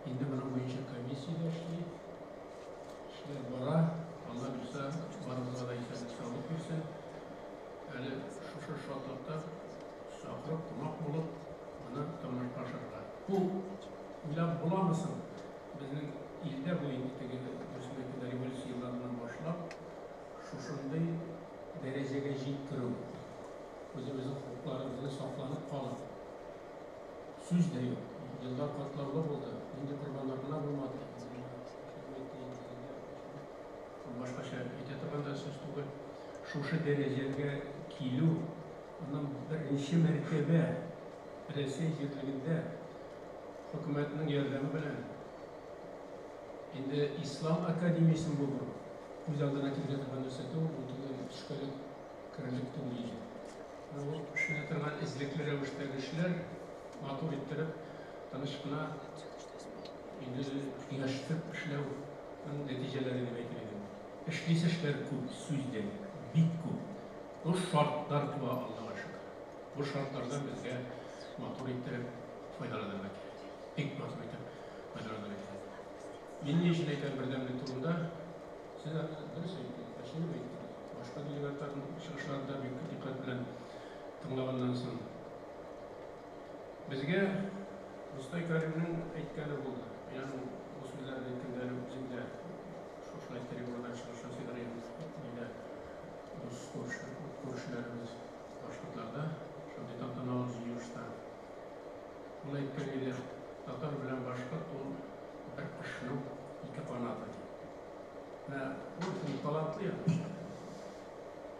şimdi bana bu işe komisyada işler bara Allah bilse barımıza da inşallah sağlık versin yani şu şartlarda sağlık kumak bulup bana tamam karşılar bu bile bulamazsın bizim ilde bu indiki Respublika'da revolüsyon yıllarından başlayıp şunday dereceye jitkırım özümüzün hukuklarımızın saklanıp kalın söz de yok yıllar katlarla oldu şimdi kurbanlarına bulmadı başka şey etetemende söz tuğu şu dereceye kilo onun birinci mertebe Reseycilikinde hükümetinin yardımı bilen şimdi İslam Akademisi'nin bu grup Uzaldığına kirletmen öseti o bu çıkarı kırılık tuğlayıcı bu şuna tırman izlikleri müşterişler matur ettirip tanışkına yaşıtıp işlev neticelerini bekledim. İşliyse işler kub, süzde, bit kub. Bu şartlar tuğa Allah'a şükür. Bu şartlardan bizge matur ettirip faydalanmak. İlk matur ettirip faydalanmak. Benim için aytan birden bir turunda size bir şey bekliyorum. Başka diligatların çıkışlarında büyük dikkat bilen tınlağından sonra. Bizge Mustay Karim'in aytkanı buldu. Yani bu sözlerde aytkanları bizim de şoşlaytları buradan çalışan sigarayımız ile görüşlerimiz başlıklarda şimdi tantanalı yürüyüşten bu aytkanıyla Tatar bilen başka o bir kışının iki kanatı. Ve bu talatlı yapmışlar.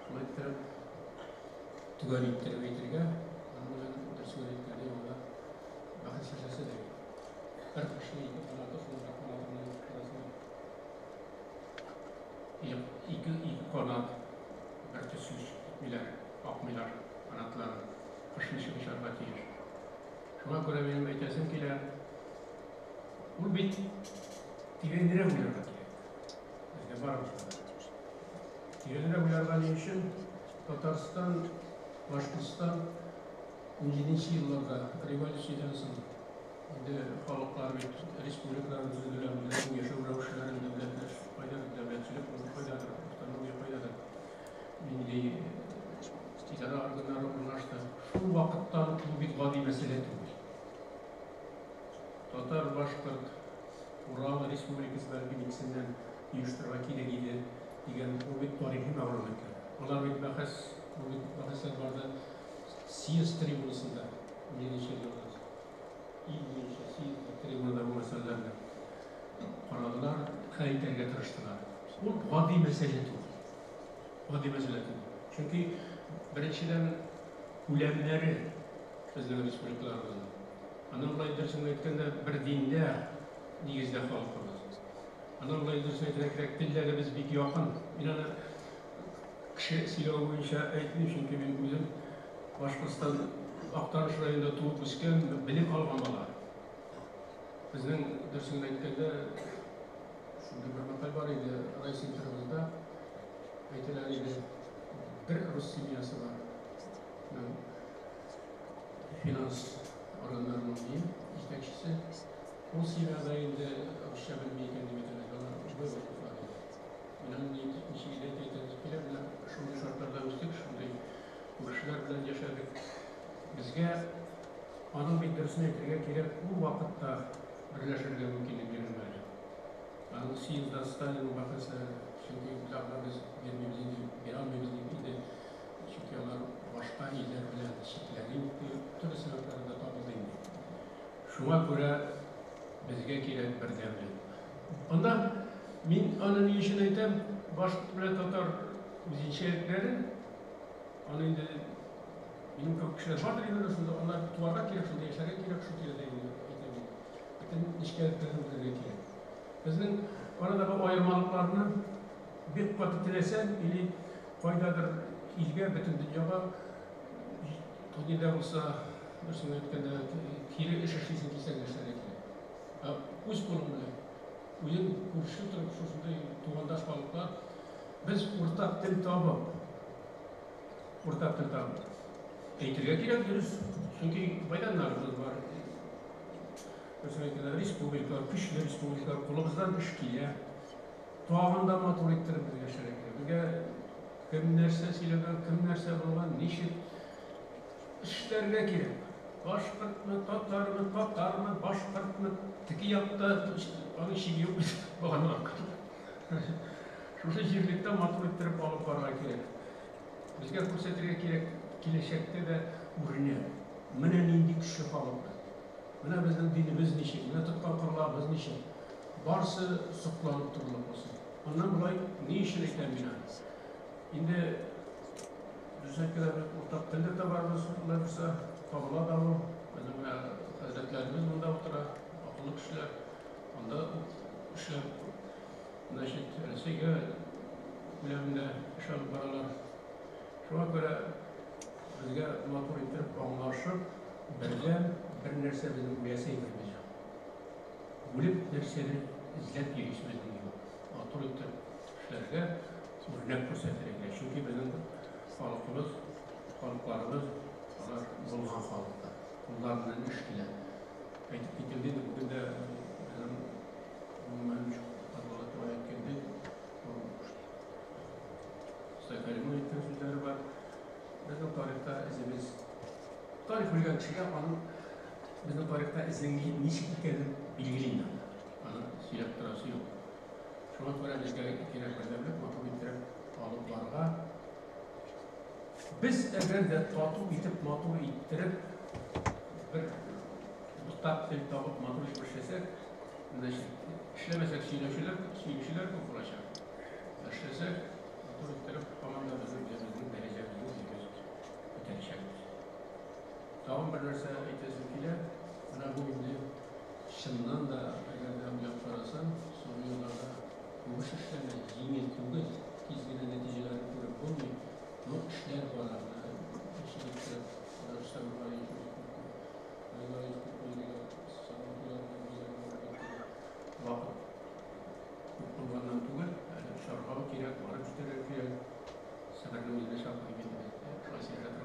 Şunu aytkanı tügar ittirip aytırga söyledikleri yolda bahis yaşası da her bir şey kanalda sonra kanalının arasında iki kanat bir tüsüş miler, akmiler kanatlar kışmışı dışarıda gelir. Şuna göre benim aytasım kiler bu bit tirenlere uyarmak gerek. Bizde var mı? Tirenlere uyarmak için Tatarstan, Başkistan 17. yıllarda revolüsyodan sonra halklar ve respublikaların düzüldüler, yaşam rağışların devletler, faydalı devletçilik, faydalı, otonomiya faydalı. Milli idare organları ulaştı. Şu vakittan bu bir gadi mesele değil. Tatar Başkırt, Ural Respublikası belki ikisinden uyuşturmak ile ilgili bu bir tarihi mağrurluklar. Onlar bir bahsler vardı. Siyas tribunasında yeniçeriyorlar. İlginç Siyas tribunada bu meselelerle kanadılar, kayıtlarına tırıştılar. Bu vadi meseleti. Vadi meseleti. Çünkü birinciden ulemleri bizden respublikalardan. Anadolu dersinde etkende bir dinde nigizde halkımız. Anadolu dersinde etkende dillere biz bir yakın. İnanın kişi silahı boyunca eğitim çünkü bizim Başkistan aktarış rayında tuğup üsken bilim algamalar. Bizden dersinde etkende şurada bir makal var idi, Reis intervizde ayetilerinde bir Rus simyası var. Finans organlarının diyeyim, istekçisi. O simyada indi Rusya bilmeyi kendi metinlerine böyle ifade ediyor. İnanın nişiyle teyitlenizkiyle bile şunun şartlardan üsttük, şunday uğraşlar bilen yaşadık. Bizge anın bildirisine etkilege gerek bu vakitte birleşirge mümkünlük verilmeli. Yani Siyil'de Stalin'in bakısı, çünkü bizler biz bir almamızın çünkü onlar başka iller bilen şekillerin türlü sebeplerinde tabildiydi. Şuna göre bizge gerek bir devlet. Ondan min onun işini etem Başkırt bilen Tatar müziğinçiliklerin onu indi benim çok kişiler vardır inanırsında onlar tuvarda gerek şunda yaşarek gerek şu tirede etemeyin. Bütün işgaletlerini bildirmek gerek. Bizden orada bu ayırmalıklarını bir katı tilesen ili faydadır ilge bütün dünyaya Tony'de olsa düşünün etkende kiri işleştiğini kilsen göstererek üç bulunmalı. Uyun kurşu şusunda tuğandaş balıklar biz ortak dil tabı eğitirge gerek dürüz. Çünkü baydanlarımız var. Mesela respublika, güçlü respublika kolumuzdan işkiye tuğağında matur ettirip yaşarak. Bizge kim nerse silegen, kim nerse bulgan, nişit işlerine gerek. Başkırt mı, Tatar mı, Başkırt mı, tiki yaptı, onun işi yok. Bağını akıllı. Şurada jirlikte matur ettirip alıp varga gerek. Bizge kursetirge gerek, kileşekte de ürünü. Mene nindi küşü kalıp. Mene bizden dinimiz nişi, mene tıkkan kırlarımız nişi. Barsı sıklanıp durulup olsun. Ondan dolayı ne işin ekten bina? Şimdi düzenkiler ortak dilde de var olursa kabula da bu. Bizim hazretlerimiz bunda otura, akıllı kişiler. Onda işe neşit resige bileminde iş alıp baralar. Şuna göre bizge matur ettirip anlaşıp birden bir nerse bizim uyasa edirmeyeceğim. Bulip nerseni izlep gelişmezliği yok. Matur ettirip işlerge örnek göstererek. Çünkü bizim halklarımız bulgan halklar. Bunlarla işkiler. Aytıp getirdiğinde bugün de bizim Mümkün Adalet Vayetkendi Sayfalimin ettiği sözleri var. Bizim tarihte izimiz tarih bilgen kişiler bizim tarihte izlenmeyi niçin bilgiliyim. Silah tırası yok. Şuna göre bizge gerek bir devlet matur ettirip alıp varga biz eğer de matur ettirip bir mutlak dil tapıp matur etmişsek işlemesek söyleşiler kopulacak. İşlesek matur ettirip tamamda bizim yerimizin derecemizin yüzü ötelişektir. Tamam bir narsa aytasım kile, mana bu indi şundan da eğer de bu yaparsan son yıllarda bu işlerle yeni tügül kizgine neticeler görüp bunu bu işler var. İşte narsa var yani. Vakit kullanılan tügül şarkı kirak var işte kirak seferden bir şarkı gibi klasik şarkı.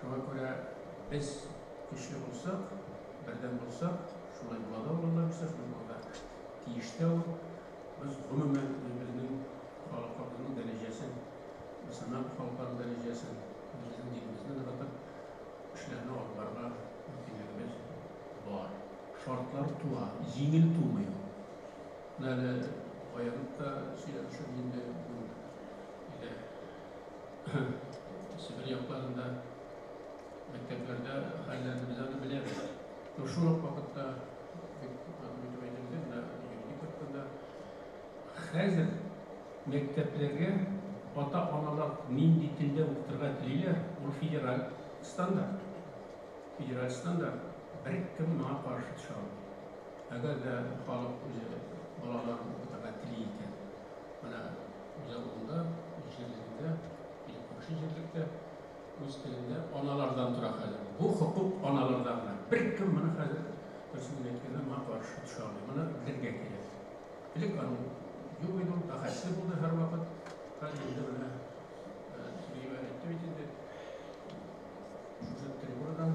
Şuna göre biz güçlü olsak, birden olsak, şuna yolda olurlarsa, şuna yolda tiyişte olur. Biz umumen birbirinin halklarının derecesini, mesela halkların derecesini, bizim dinimizden de bakıp işlerini albarga mümkünlerimiz var. Şartlar tuğa, yengil tuğmuyor. Yani ayağımda da şeyler düşündüğümde Sibir yaklarında mekteplerde hallerini bize de biliriz. Şu vakitte hazır mekteplerge ota-onalar nindi tilde o'qitirga tilaylar, bu federal standart. Federal standart bir kim buna qarshi tusha olmaydi. Agarda xalq o'zi bolalarni o'qitirga tilaykan, mana o'zi unda yerlarida, qo'shni yerlikda o'z tilida onalardan turadi. Bu huquq onalardan. Bir kim buni hozir o'zini aytganda buna qarshi tusha olmaydi. Buni bilirga kerak. Bilib qanun yo'q edi, mutaxassis bo'ldi har vaqt. Qanday buni aytdi shu tribunadan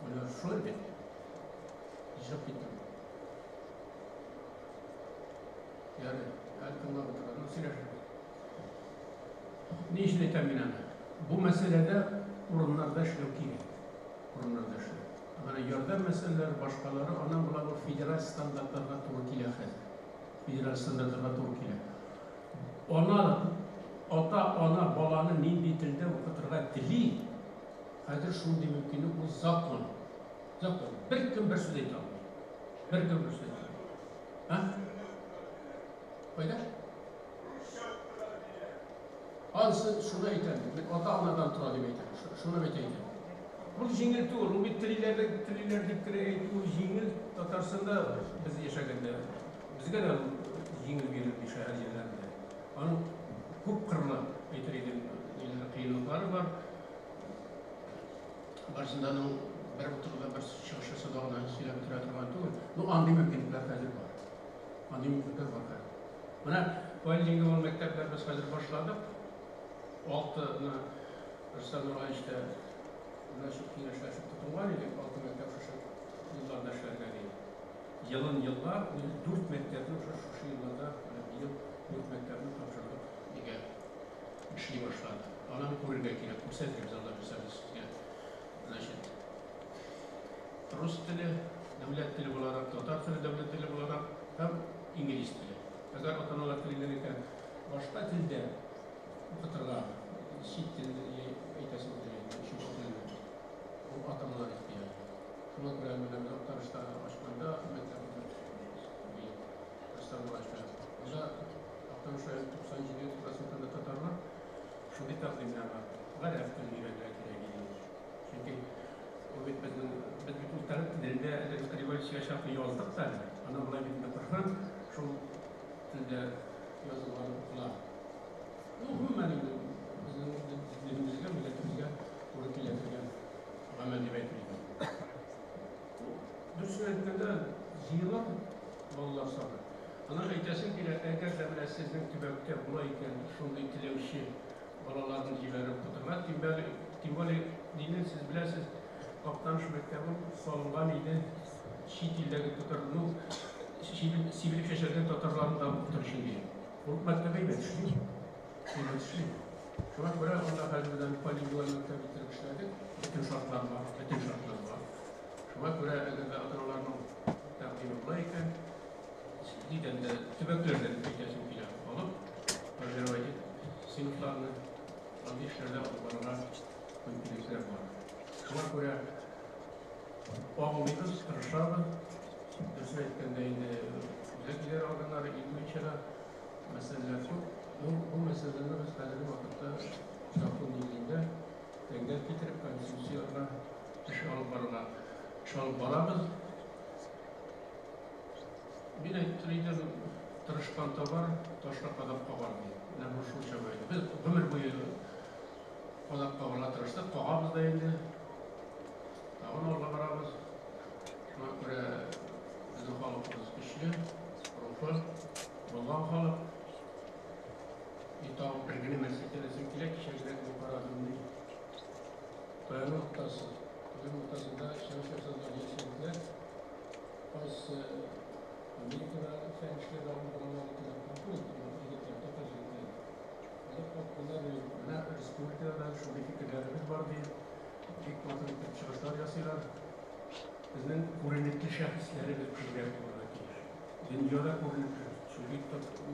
ular sho'rdi. Jab etdim. Yani halkımla oturanı siler. Ne işle teminanı? Bu meselede kurumlarda şirkiye. Kurumlarda şirkiye. Ama yardım meseleler başkaları ona bulan o federal standartlarına Türkiye hazır. Federal standartlarına Türkiye. Ona ona balanı neydi dilde okuturga dili. Hazır şunu demekini bu zakon. Zakon. Bir kim bir söz eylem. Bir kim bir söz eylem. Ha? Öyle? Alsın şunu eylem. Ota-onadan turadi eylem. Şunu eylem. Bu jingil tuğul. Bu trilerdikleri bu jingil Tatarsında biz yaşaganda bizge de jingil verildi şehir yerlerinde. Onun çok kırılı eğitiriden kıyılıkları var. Başında onun bir oturda bir çıkışı dağına silah bitiratırman tuğul. Bu andi mümkünlükler hazır var. Andi mümkünlükler var. Buna bu jingil olan mektepler biz hazır başladık. Altına Rıstad Nurhan işte Naşık Kineşlaşıp tutulgan idik. Altı mektep şu yıllarda şergeli. Yıllar 4 mektebin şu yıllarda bir yıl 4 mektebini topşırdık. Diye işli başladı. Anam kurulga kirek. Bu sefer Allah bize значит, Rus dili, devlet dili olarak, Tatar dili, devlet dili olarak hem İngiliz dili. Eğer ota-onalar tillerken başka dilde okuturga, Şit dilini eğitesim dilini, bu ota-onalar ihtiyacı. Şuna göre ben Aktarış'ta açmanda mektebimde Rıstad başladı. Burada Aktarış'a 97% Tatarlar şu bir takdimler var. Gayet diliyle gidiyor. Çünkü o biz bütün taraf dilinde Skrivalci yaşapı yazdık da ana buna bir taraftan şu dilde yazılan okular. Bu hemen bizim dilimizde, milletimizde Türk illetine amel edilmektedir. Düşünetkende yıllar vallahi sabır. Ana aytasın ki eğer devletsizlik tübekte bulayken şunu itilevşi balaların jilerip kuturlar. Timbali dinin siz bilesiz Kaptan şu mektebin salıngan idi. Şiit ildeki tutarını Sibirik şeşerden Tatarların da kutur şimdi. Bu mektebe yetişti. Şuna göre onda halbudan polingual mektep bitirmişlerdi. Bütün şartlar var. Şuna göre eğer de adalarının takdimi bulayken Diden de tübeklerden eğitim filan alıp Azerbaycan sınıflarını hangi işlerde aldıklarına mümkünlükler var. Şuna göre bağımlıyız, kırışardı. Düşünetkende özellikleri organları ilmi içeren meseleler çok. Bu meseleleri biz belirli vakitte Şafın ilinde engel getirip konstitüsiyon başka kadapka var diye. Ne bu şu şöyle. Biz ömür boyu kadapka varla tırıştık. Kağımız da indi. Dağın orla varabız. Şuna göre bizim halkımız güçlü, ruhlu, bulgan halk. İtağın bilgini meselesiyle kişilik bu paradımını Toyun noktası. Toyun noktasında Şems Yasa'da geçirdiler. Biz Amerika'da fen işleri alanlarında kapı İngiltere'de kazandılar. Bunlar Respublika'da şöyle fikirlerimiz var diye ilk matematik çıkışlar yazıyorlar. Bizim korunikli şahısları bir kırgaya olarak gelir. Dünyada korunikli. Çünkü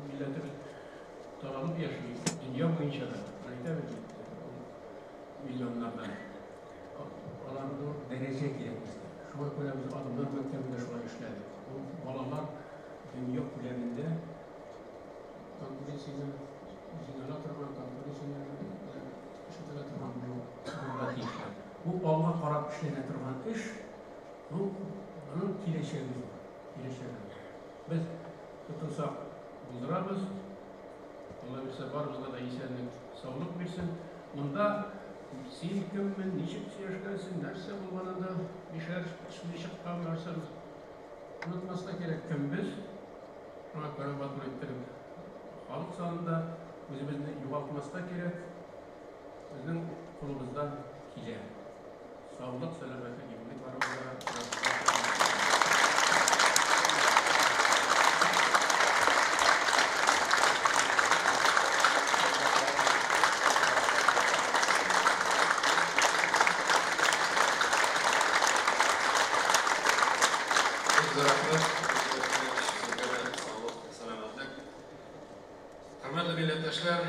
milletimiz dağılıp yaşıyor. Dünya boyunca da. Milyonlardan. Olan da derece girebilirdi. Şu an kulemiz adımlar mektebinde şu an işledik. Bu balalar dünya kuleminde konkuresiyle zinala tırman, konkuresiyle şıtıra tırman buradaki işler. Bu Allah karab işlerine tırman iş, bunun kileşeği var. Biz tutunsak buldurabız. Allah bilse barımızda da iyisenlik, sağlık bilsin. Bunda sen kimmin, niçin yaşarsın, nerse bulmanında bir şeyler çıkan varsanız unutmasına gerek kim biz. Ama göre batır ettirip halk sanında özümüzü yuvaltmasına gerek. Bizim kolumuzdan hile. Sağlık, selamete gibilik varımızda. Hürmetli milletdaşlar,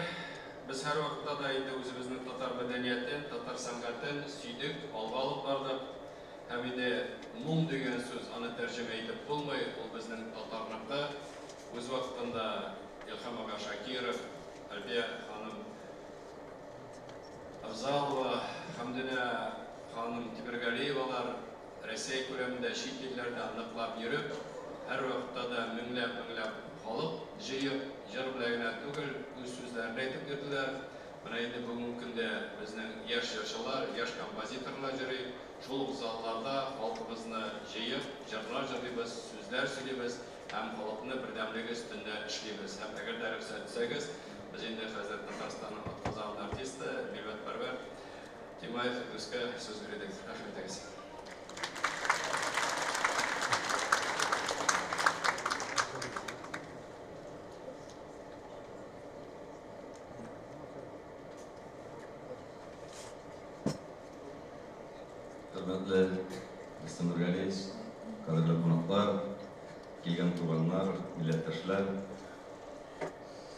biz her vaqtda da indi o'zimizni tatar medeniyetin, tatar san'atin suydik, alga olib bordik. Hem indi mum degan so'z ani tarjima etib bo'lmay, u bizning tatarlikda o'z vaqtida Ilhom aka Shakirov, Albiya xonim Afzalova, Hamdina xonim Tibirgaliyevalar Rossiya ko'lamida chet ellarda aniqlab yurib, her vaqtda da minglab xalq jiyib jir bilan tugul o'z so'zlarini aytib berdilar. Mana endi bugungi kunda bizning yoshlar, yosh kompozitorlar jiri shul zallarda xalqimizni jiyib jirlar jirlaymiz, so'zlar so'zlaymiz, ham xalqni birdamligi ustida ishlaymiz. Ham agar ruxsat etsangiz, biz endi hozir Tataristonning otqazon artisti, millatparvar Timayev o'zga so'z berdik. Rahmat aytasiz. Hürmetli Mr. Nurgaliyev, kadirli konuklar, kelgan tuğanlar, milletdaşlar.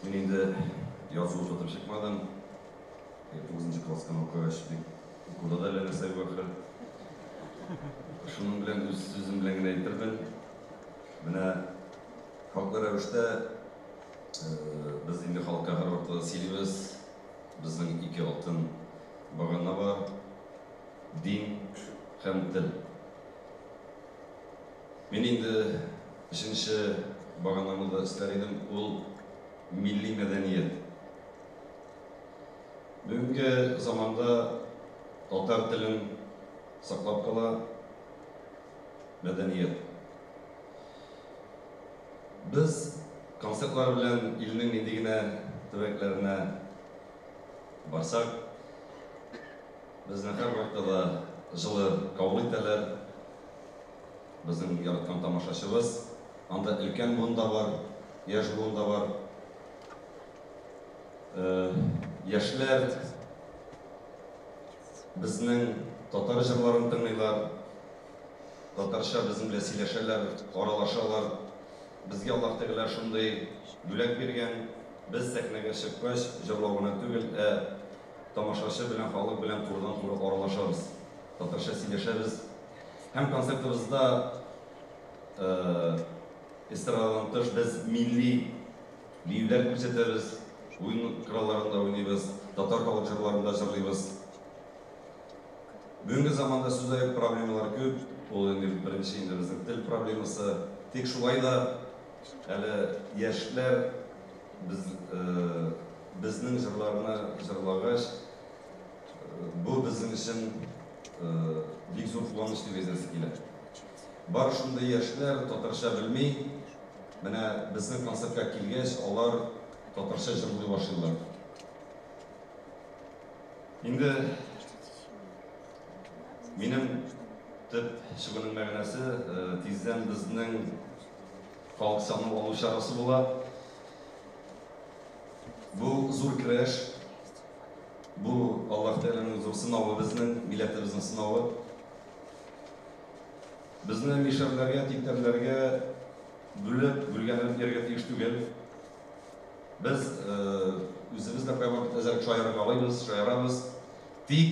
Men endi yozuv o'tib chiqmadim. 9-klassdan o'qish, okulda da narsa yo'q. Shuning bilan o'z so'zim bilan ayttirdim. Mana xalqlar ravishda biz endi xalqqa har vaqt siylaymiz. Bizning ikki oltin bag'ana bor. Din hem dil. Men endi uchinchi bag'anamda istar edim, ul milliy madaniyat. Bugungi zamonda tatar tilin saqlab qala madaniyat. Biz konsertlar bilan ilning endigina tuvaklarına barsak, bizni har vaqtda da жылы qabul etalar. Bizning yaratgan tomoshabimiz, anda ulkan bugun da var, yosh bugun da var. Yoshlar bizning tatar jırlarini tinglaylar. Tatarcha bizim bilan silashalar, oralashalar. Bizga Alloh taolo shunday yo'lak bergan, biz sahnaga chiqqach, jırlag'ini tugul, tomoshachi bilan xalq bilan to'g'ridan-to'g'ri oralashamiz. Tatarcha siylashamiz. Hem konsertimizda estradan tış biz milli lievler ko'rsatamiz. Oyun krallarında oynaymiz, tatar xalq jırlarında jırlaymiz. Bugungi zamonda so'zlar problemalar ko'p. Ol endi birinchi bizning til problemasi. Tek shulay da hali yoshlar bizning jırlarına jırlagach bu bizning için bek zor quvonch deb aytasi keladi. Bar shunday yoshlar tatarcha bilmay, mana bizning konsertga kelgach, ular tatarcha jırlay boshladilar. Endi mening tip shug'uning ma'nosi tezdan bizning xalq sog'liq oluş şarası bo'ladi. Bu zo'r kurash, bu Alloh taolaning zo'r sinovi, bizning millatimizning sinovi. Bizni misharlarga, tiktarlarga bo'lib bo'lganini yerga tegish tugul. Biz o'zimizda qo'ygan azar shoiramiz, tik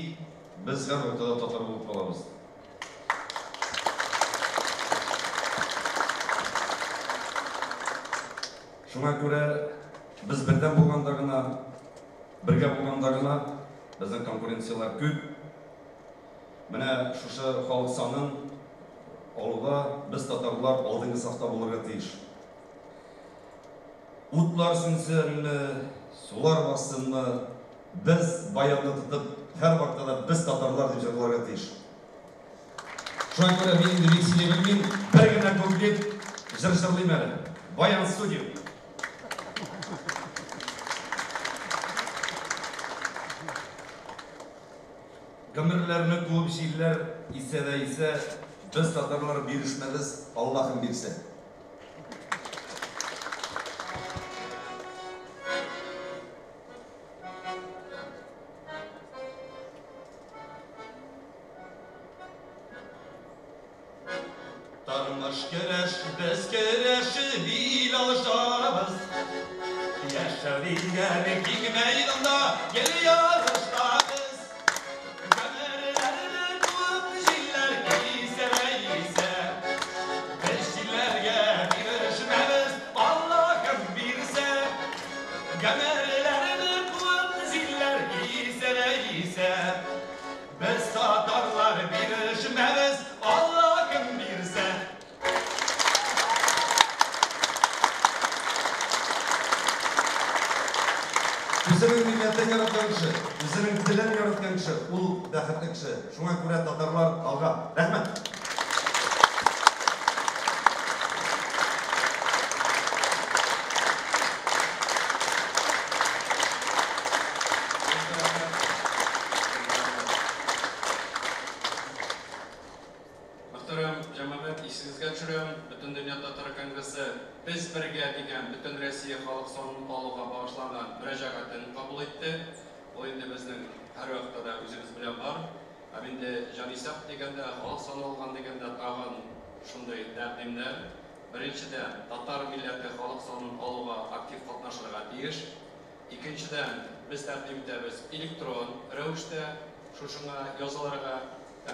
biz har o'rtada tatar bo'lib qolamiz. Şuna göre biz birden bulgandagına, birge bulgandagına bizning konkurensiyalar ko'p. Mana şuşa xalq sanın olуда biz tatarlar oldingi safta bo'lirga tegish. Utlar sinsinmi, sular bassinmi, biz bayonda tutib her vaqtada biz tatarlar deb jırlarga tegish. Şuna göre men endi veksile bilmeyin, birgina ko'plik jır-jırlayman. Bayan studiyo. Gömürlerini ko'p şeyler ise de ise biz tatarlar birişmeliz, Allah'ın birisi. Tarmış kereş, biz kereşi bil alışarız. Yaşarıgen kim meydanda geliyor. Bizning millatni yaratgan kishi, bizning tilni yaratgan kishi, u baxtli kishi. Shunga ko'ra tatarlar alga. Rahmat. Muhtaram jamoat, esingizga tushiraman, butun dunyo tatar kongresi biz birga degan butun Rossiya xalq sonini olg'a bag'ishlangan murojaatini qabul etdi. Bu endi bizning har vaqtda o'zimiz bilan bor. Endi Janisaq deganda xalq soni olgan deganda tag'in shunday taqdimlar. Birinchidan tatar millati xalq sonini olg'a aktiv qatnashishga tegish. Ikkinchidan biz taqdim etamiz elektron ravishda shunga yozularga.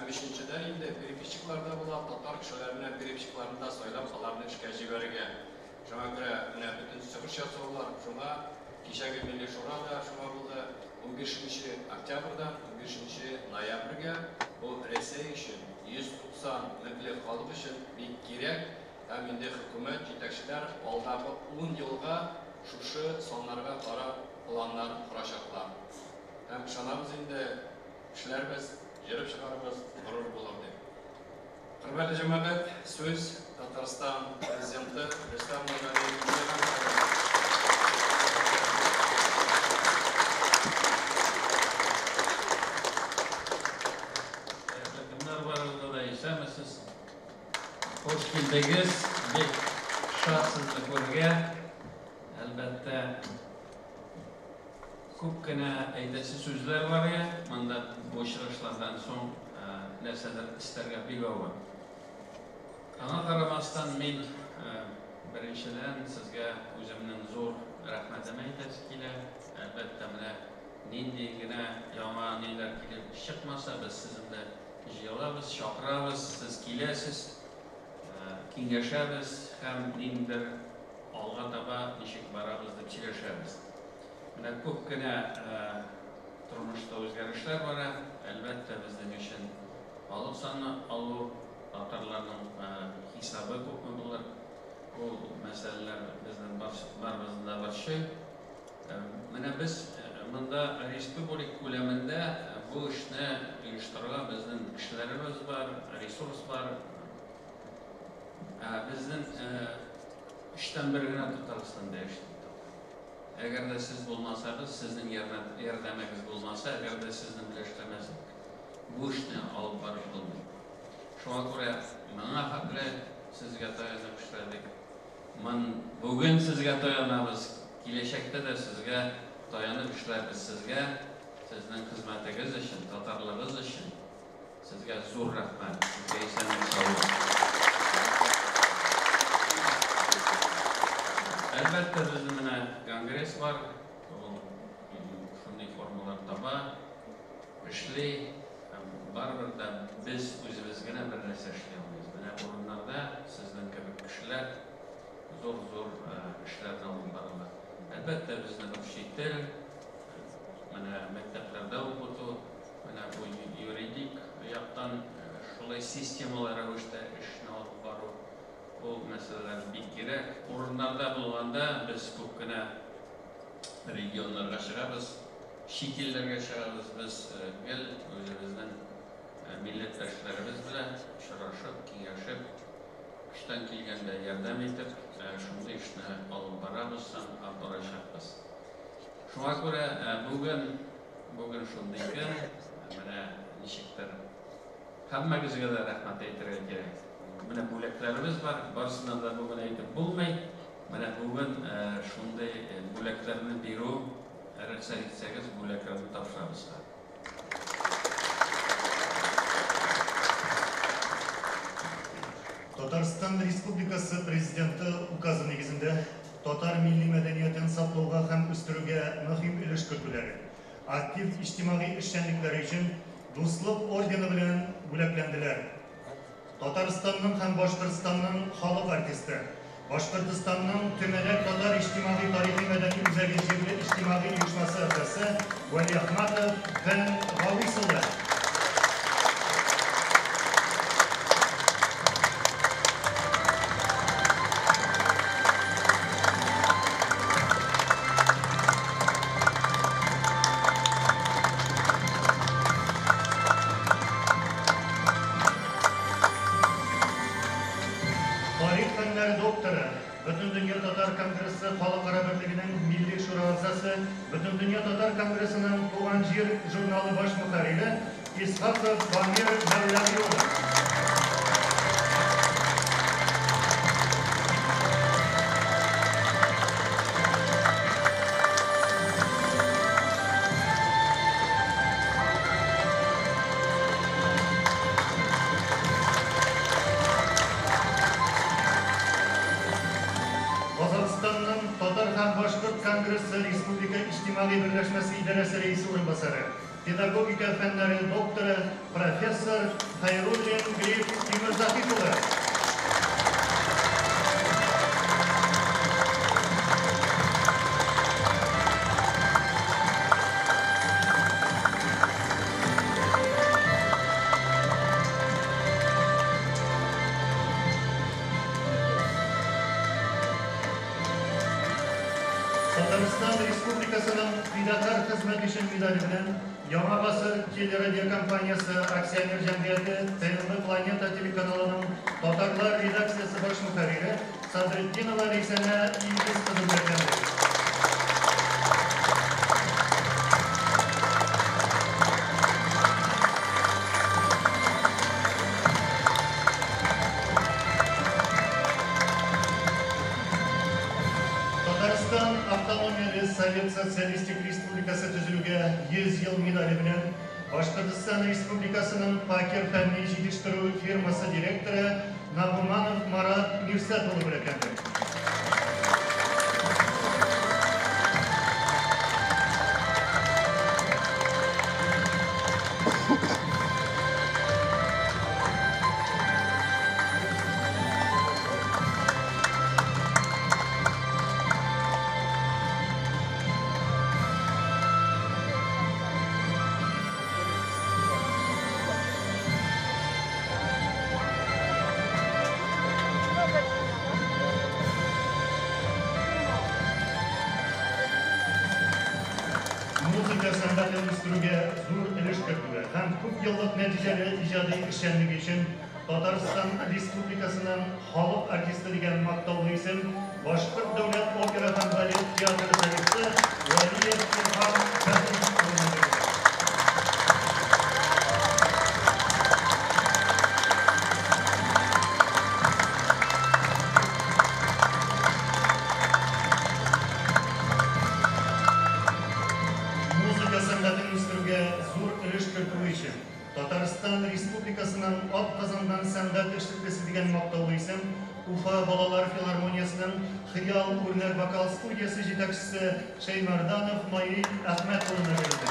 Beşinciden indi peripişiklarda bulan tatar kişilerine peripişiklarını da soylap alarını işkence verirken. Şuna göre bütün çıkış yazıyorlar. Şuna kişi Milli Şura'da şuna buldu 15. Oktyabır'dan 15. Noyabr'ga bu Rusya için 190 milli halk için bir gerek. Hem indi hükümet yetakçiler aldığı 10 yılga şu sonlarga para planlar kuracaklar. Hem şanamız indi kişilerimiz Yarım çıkarımız gurur bulardı. Hürmetli cemaat, söz Tataristan Prezidenti Rustam Miromonovich. Kimler var orada da istemesiz. Hoş geldiniz. Bir şahsızlıklarga elbette ko'pgina aytasi so'zlar bor ya, manda bu uchrashuvlardan so'ng narsalar istarga beg'ova. Ana qaramasdan men birinchidan sizga o'zimning zo'r rahmatini aytasi keladi. Albatta mana nendigina yomon nelar kelib chiqmasa biz sizni yig'ilamiz, chaqiramiz, siz kelasiz, kengashamiz, ham ningdir olg'a taba eshik baramiz deb chilashamiz. Mana ko'pgina turmushda o'zgarishlar bor. Albatta bizning uchun xalq soni olu tatarlarning hisobi ko'p bo'lar. Bu masalalar bizning barimizda bor shu. Менә без монда республик күләмендә бу эшне оештырырга безнең кешеләребез бар, ресурс бар. Безнең эштән бер генә Татарстанда эшләп. Әгәр дә сез булмасагыз, сезнең ярдәмегез булмаса, әгәр дә сезнең белән эшләмәсәк, бу эшне алып барып булмый. Шуңа күрә моңа хәтле сезгә таянып эшләдек. Бүген сезгә таянабыз, киләчәктә дә сезгә таянып эшләрбез. Сезгә, сезнең хезмәтегез өчен, татарлыгыз өчен сезгә зур рәхмәт. Сезгә исәнлек, саулык. Әлбәттә, безнең менә конгресс бар, шундый формалар таба, эшли, барыбер да без үзебез генә бер нәрсә эшли алмыйбыз. Менә урыннарда сезнең кебек кешеләр зур эшләрне алып баралар. Әлбәттә, безнең чит тел, менә мәктәпләрдә укыту, менә бу юридик яктан шулай системалы рәвештә эшне алып бару, бу мәсьәләләр бик кирәк. Урыннарда булганда без күп кенә регионнарга чыгабыз, чит илләргә чыгабыз, без гел үзебезнең милләттәшләребез белән очрашып, киңәшеп, эштән килгәндә ярдәм итеп, шундый эшне алып барабыз, барачакбыз. Шуңа күрә бүген шундый көн, менә ничектер һәммәгезгә дә рәхмәт әйтергә кирәк. Менә бүләкләребез бар, барысына да бүген әйтеп булмый. Менә бүген шундый бүләкләрне бирү, рөхсәт итсәгез, бүләкләрне тапшырабыз. Татарстан Республикасы Президенты указы негізінде татар милли мәдәниятен саклауга һәм үстерүгә мөһим өлеш кертүләре, актив иҗтимагый эшчәнлекләре өчен дуслык ордены белән бүләкләнделәр. Татарстанның һәм Башкортстанның халык артисты, Башкортстанның Төмәнәк татар иҗтимагый тарихи мәдәни үзәге җирле иҗтимагый оешмасы әгъзасы Вәлиәхмәтов һәм Гавис улы. Журналы баш мөхәррире Исхаков Бамир Мәүләви улы. Казакстанның Татар һәм Башкорт конгрессы республика иҗтимагый берләшмәсе идарәсе рәисе урынбасары, педагогика фәннәре докторы, профессор Хайруллин Гриф Тимерзахит улы. Татарстан Республикасының фидакар хезмәт өчен медале белән Яңа гасыр телерадиокомпаниясы акционер җәмгыяте ТНВ Планета телеканалының татарлар редакциясы баш мөхәррире Садретдинова Рәйсәнә Илгиз кызы бүләкләнде. Татарстан автономияле Совет Социалистик Республикасы төзелүгә 100 ел медале белән Башкортстан Республикасының Пакер фәнни җитештерү фирмасы директоры Нагуманов Марат Мирсәт улы бүләкләнде. һәм күп еллык нәтиҗәле иҗади эшчәнлеге өчен Татарстан Республикасының халык артисты дигән мактаулы исем Башкорт дәүләт опера һәм балет театры солисты Валиев Илһам Фәтхи улына бирелде. Татарстан Республикасының атказанган сәнгать эшлеклесе дигән мактаулы исем Уфа балалар филармониясының Хыял үрнәк вокал студиясы җитәкчесе Шәймәрданов Наил Әхмәт улына бирелде.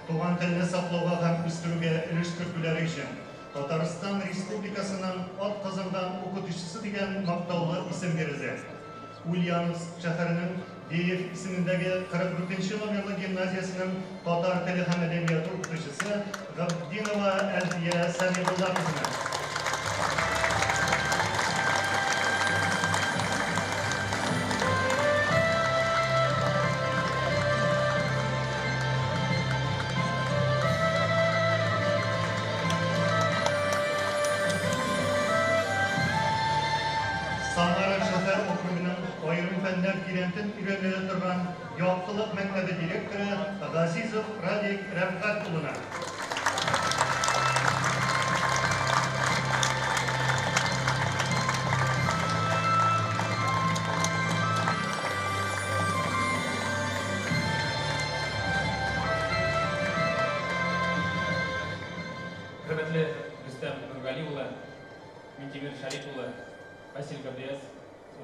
Туган телне саклауга һәм үстерүгә өлеш кертүләре өчен Татарстан Республикасының атказанган укытучысы дигән мактаулы исем бирелде. Ульяновск шәһәренең Деев исемендәге 44-нче номерлы гимназиясының татар теле һәм әдәбияты укытучысы Габдинова Әлфия Сәмигулла кызына. Үйренеле торган яктылык мәктәбе директоры Газизов Радик Рәфкать улына. Хөрмәтле Рөстәм Нургали улы, Минтимер Шариф улы, Васил Габдияс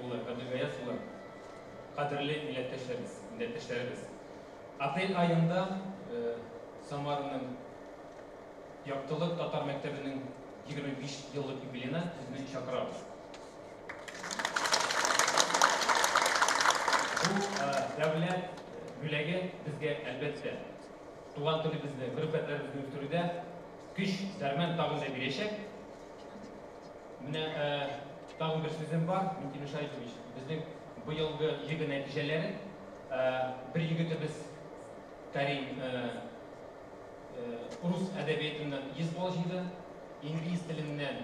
улы, Габдигаяс улы, қадірлі милләттәшләребез. Апрель айында Самараның яктылык татар мәктәбенең 25 еллык юбилейына сезне чакырабыз. Бу дәүләт бүләге безгә әлбәттә туган телебезне, гөрбәтләребезне үстерүдә көч, дәрмән тагын да бирәчәк. Менә тагын бер сүзем бар, Минтимер Шарифович, безнең bu yılғы yıgı neticeleri bir yigitimiz Karim Rus edebiyatından 100 bal jıydı, İngiliz dilinden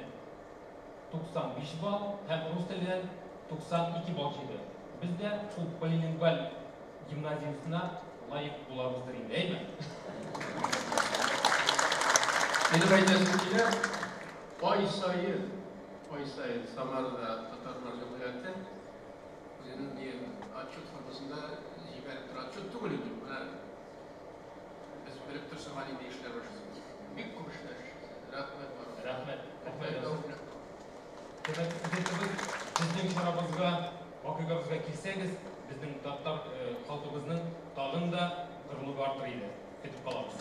95 bal, hem Rus dilinden 92 bal jıydı. Biz de bu polilingual gimnaziyasına layık bulabızdır indi, değil mi? Benim aydasınkiyle ay sayı Samara'da Tatar Marjamiyat'ta senin diye açık fazlasında jiberip duran çok tuğuluydu. Biz verip tursam halinde işler başlasınız. Büyük kuruşlar. Rahmet var. Rahmet. Demek bizning şarabımızga, vakıgımızga kilseniz, bizning Tatar halkımızın tağın da kırılığı artırıydı. Ketip kalamız.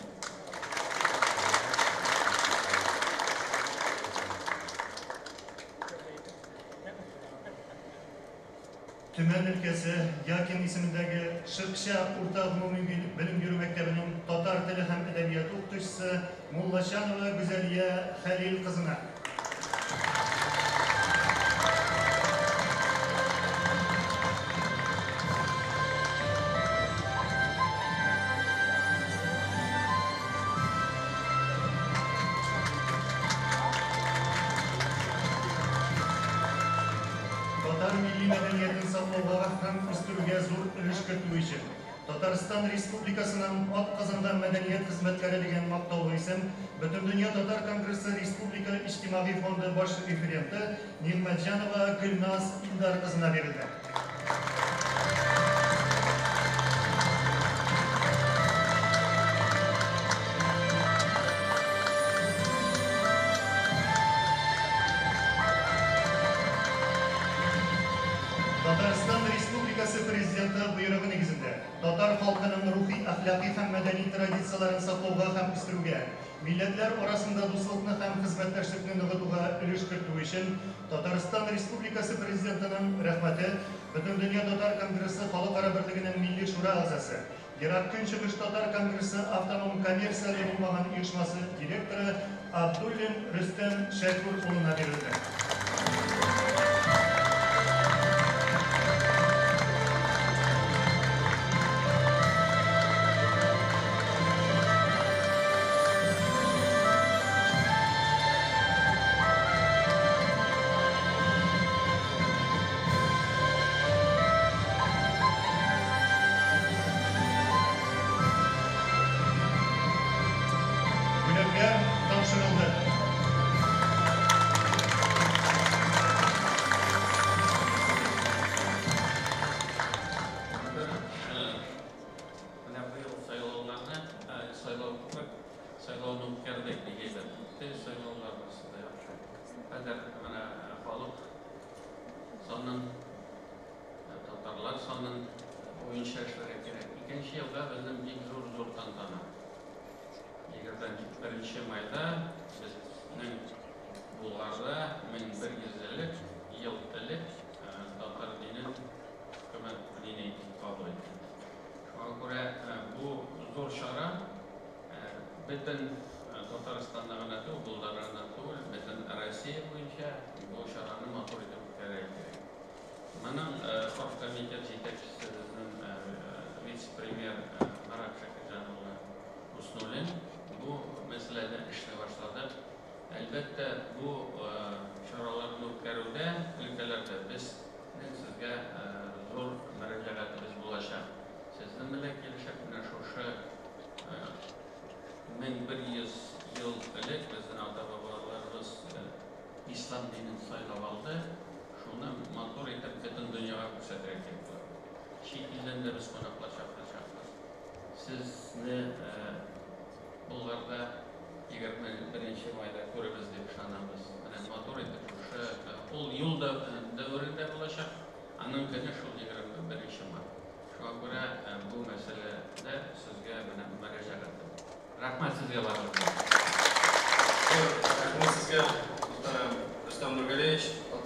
Tümen ülkesi Yakin isimindeki Şırkşa Urta Umumi Bilim Yürü Mektebi'nin Tatar Tili hem Edebiyatı okutuşusu Mullaşanova Güzeliye Halil kızına. Татарстан Республикасының атказанган мәдәният хезмәткәре дигән мактаулы исем Бөтен дөнья Татар Конгрессы Республика Иҗтимагый фонды баш референты Нигъмәтҗанова Гөлназ Илдар кызына бирелде. Татарстан Республикасы Президенты буйрыгы нигезендә татар халкының рухи, әхлакый һәм мәдәни традицияларын саклауга һәм үстерүгә, милләтләр арасында дуслыкны һәм хезмәттәшлекне ныгытуга өлеш кертү өчен Татарстан Республикасы Президентының рәхмәте Бөтен дөнья Татар Конгрессы Халыкара берлегенең Милли шура әгъзасы, Ирак Көнчыгыш Татар Конгрессы автоном коммерциялы булмаган оешмасы директоры Абдуллин Рөстәм Шәкүр улына бирелде.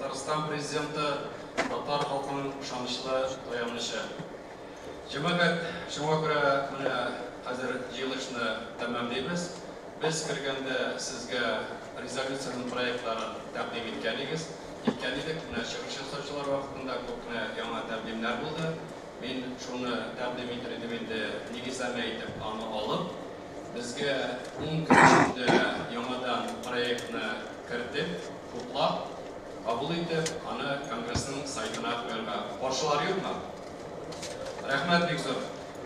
Татарстан президенті татар халқының шанышлы таянışı. Cemaat, şuna göre hazır yılışını tamamlayız. Biz kirgende sizge rezolüsyon proyektlerini takdim etkenliyiz. Etkenlilik çıkış yasaçlar vaktinde köpüne yana takdimler buldu. Ben şunu takdim ettiğimde negizleme etip onu alıp, bizge 10 gün içinde yanadan proyektini kiritip, toplap, kabul etip, onu Kongresinin saytına koyarga. Qarşılar yok mu? Rahmet bek zo'r.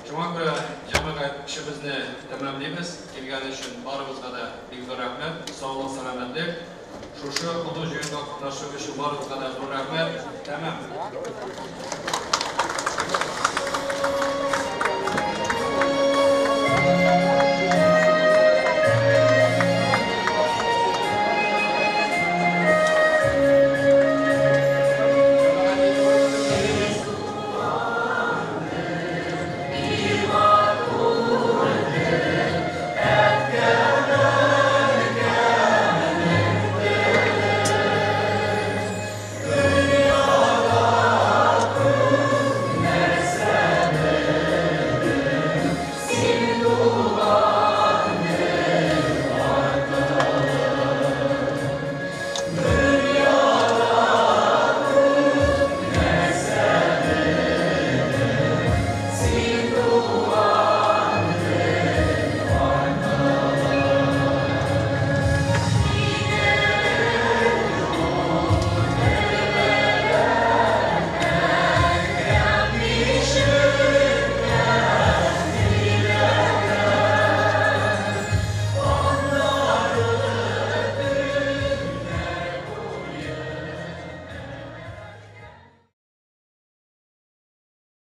Şuna göre cemaat işimizni tamamlaymiz. Kelgani uchun baribizga da bek zo'r rahmat. Sog'lik, salomatlik. Shu ulug' jiyinda qatnashish uchun baribizga da zo'r rahmat. Tamam.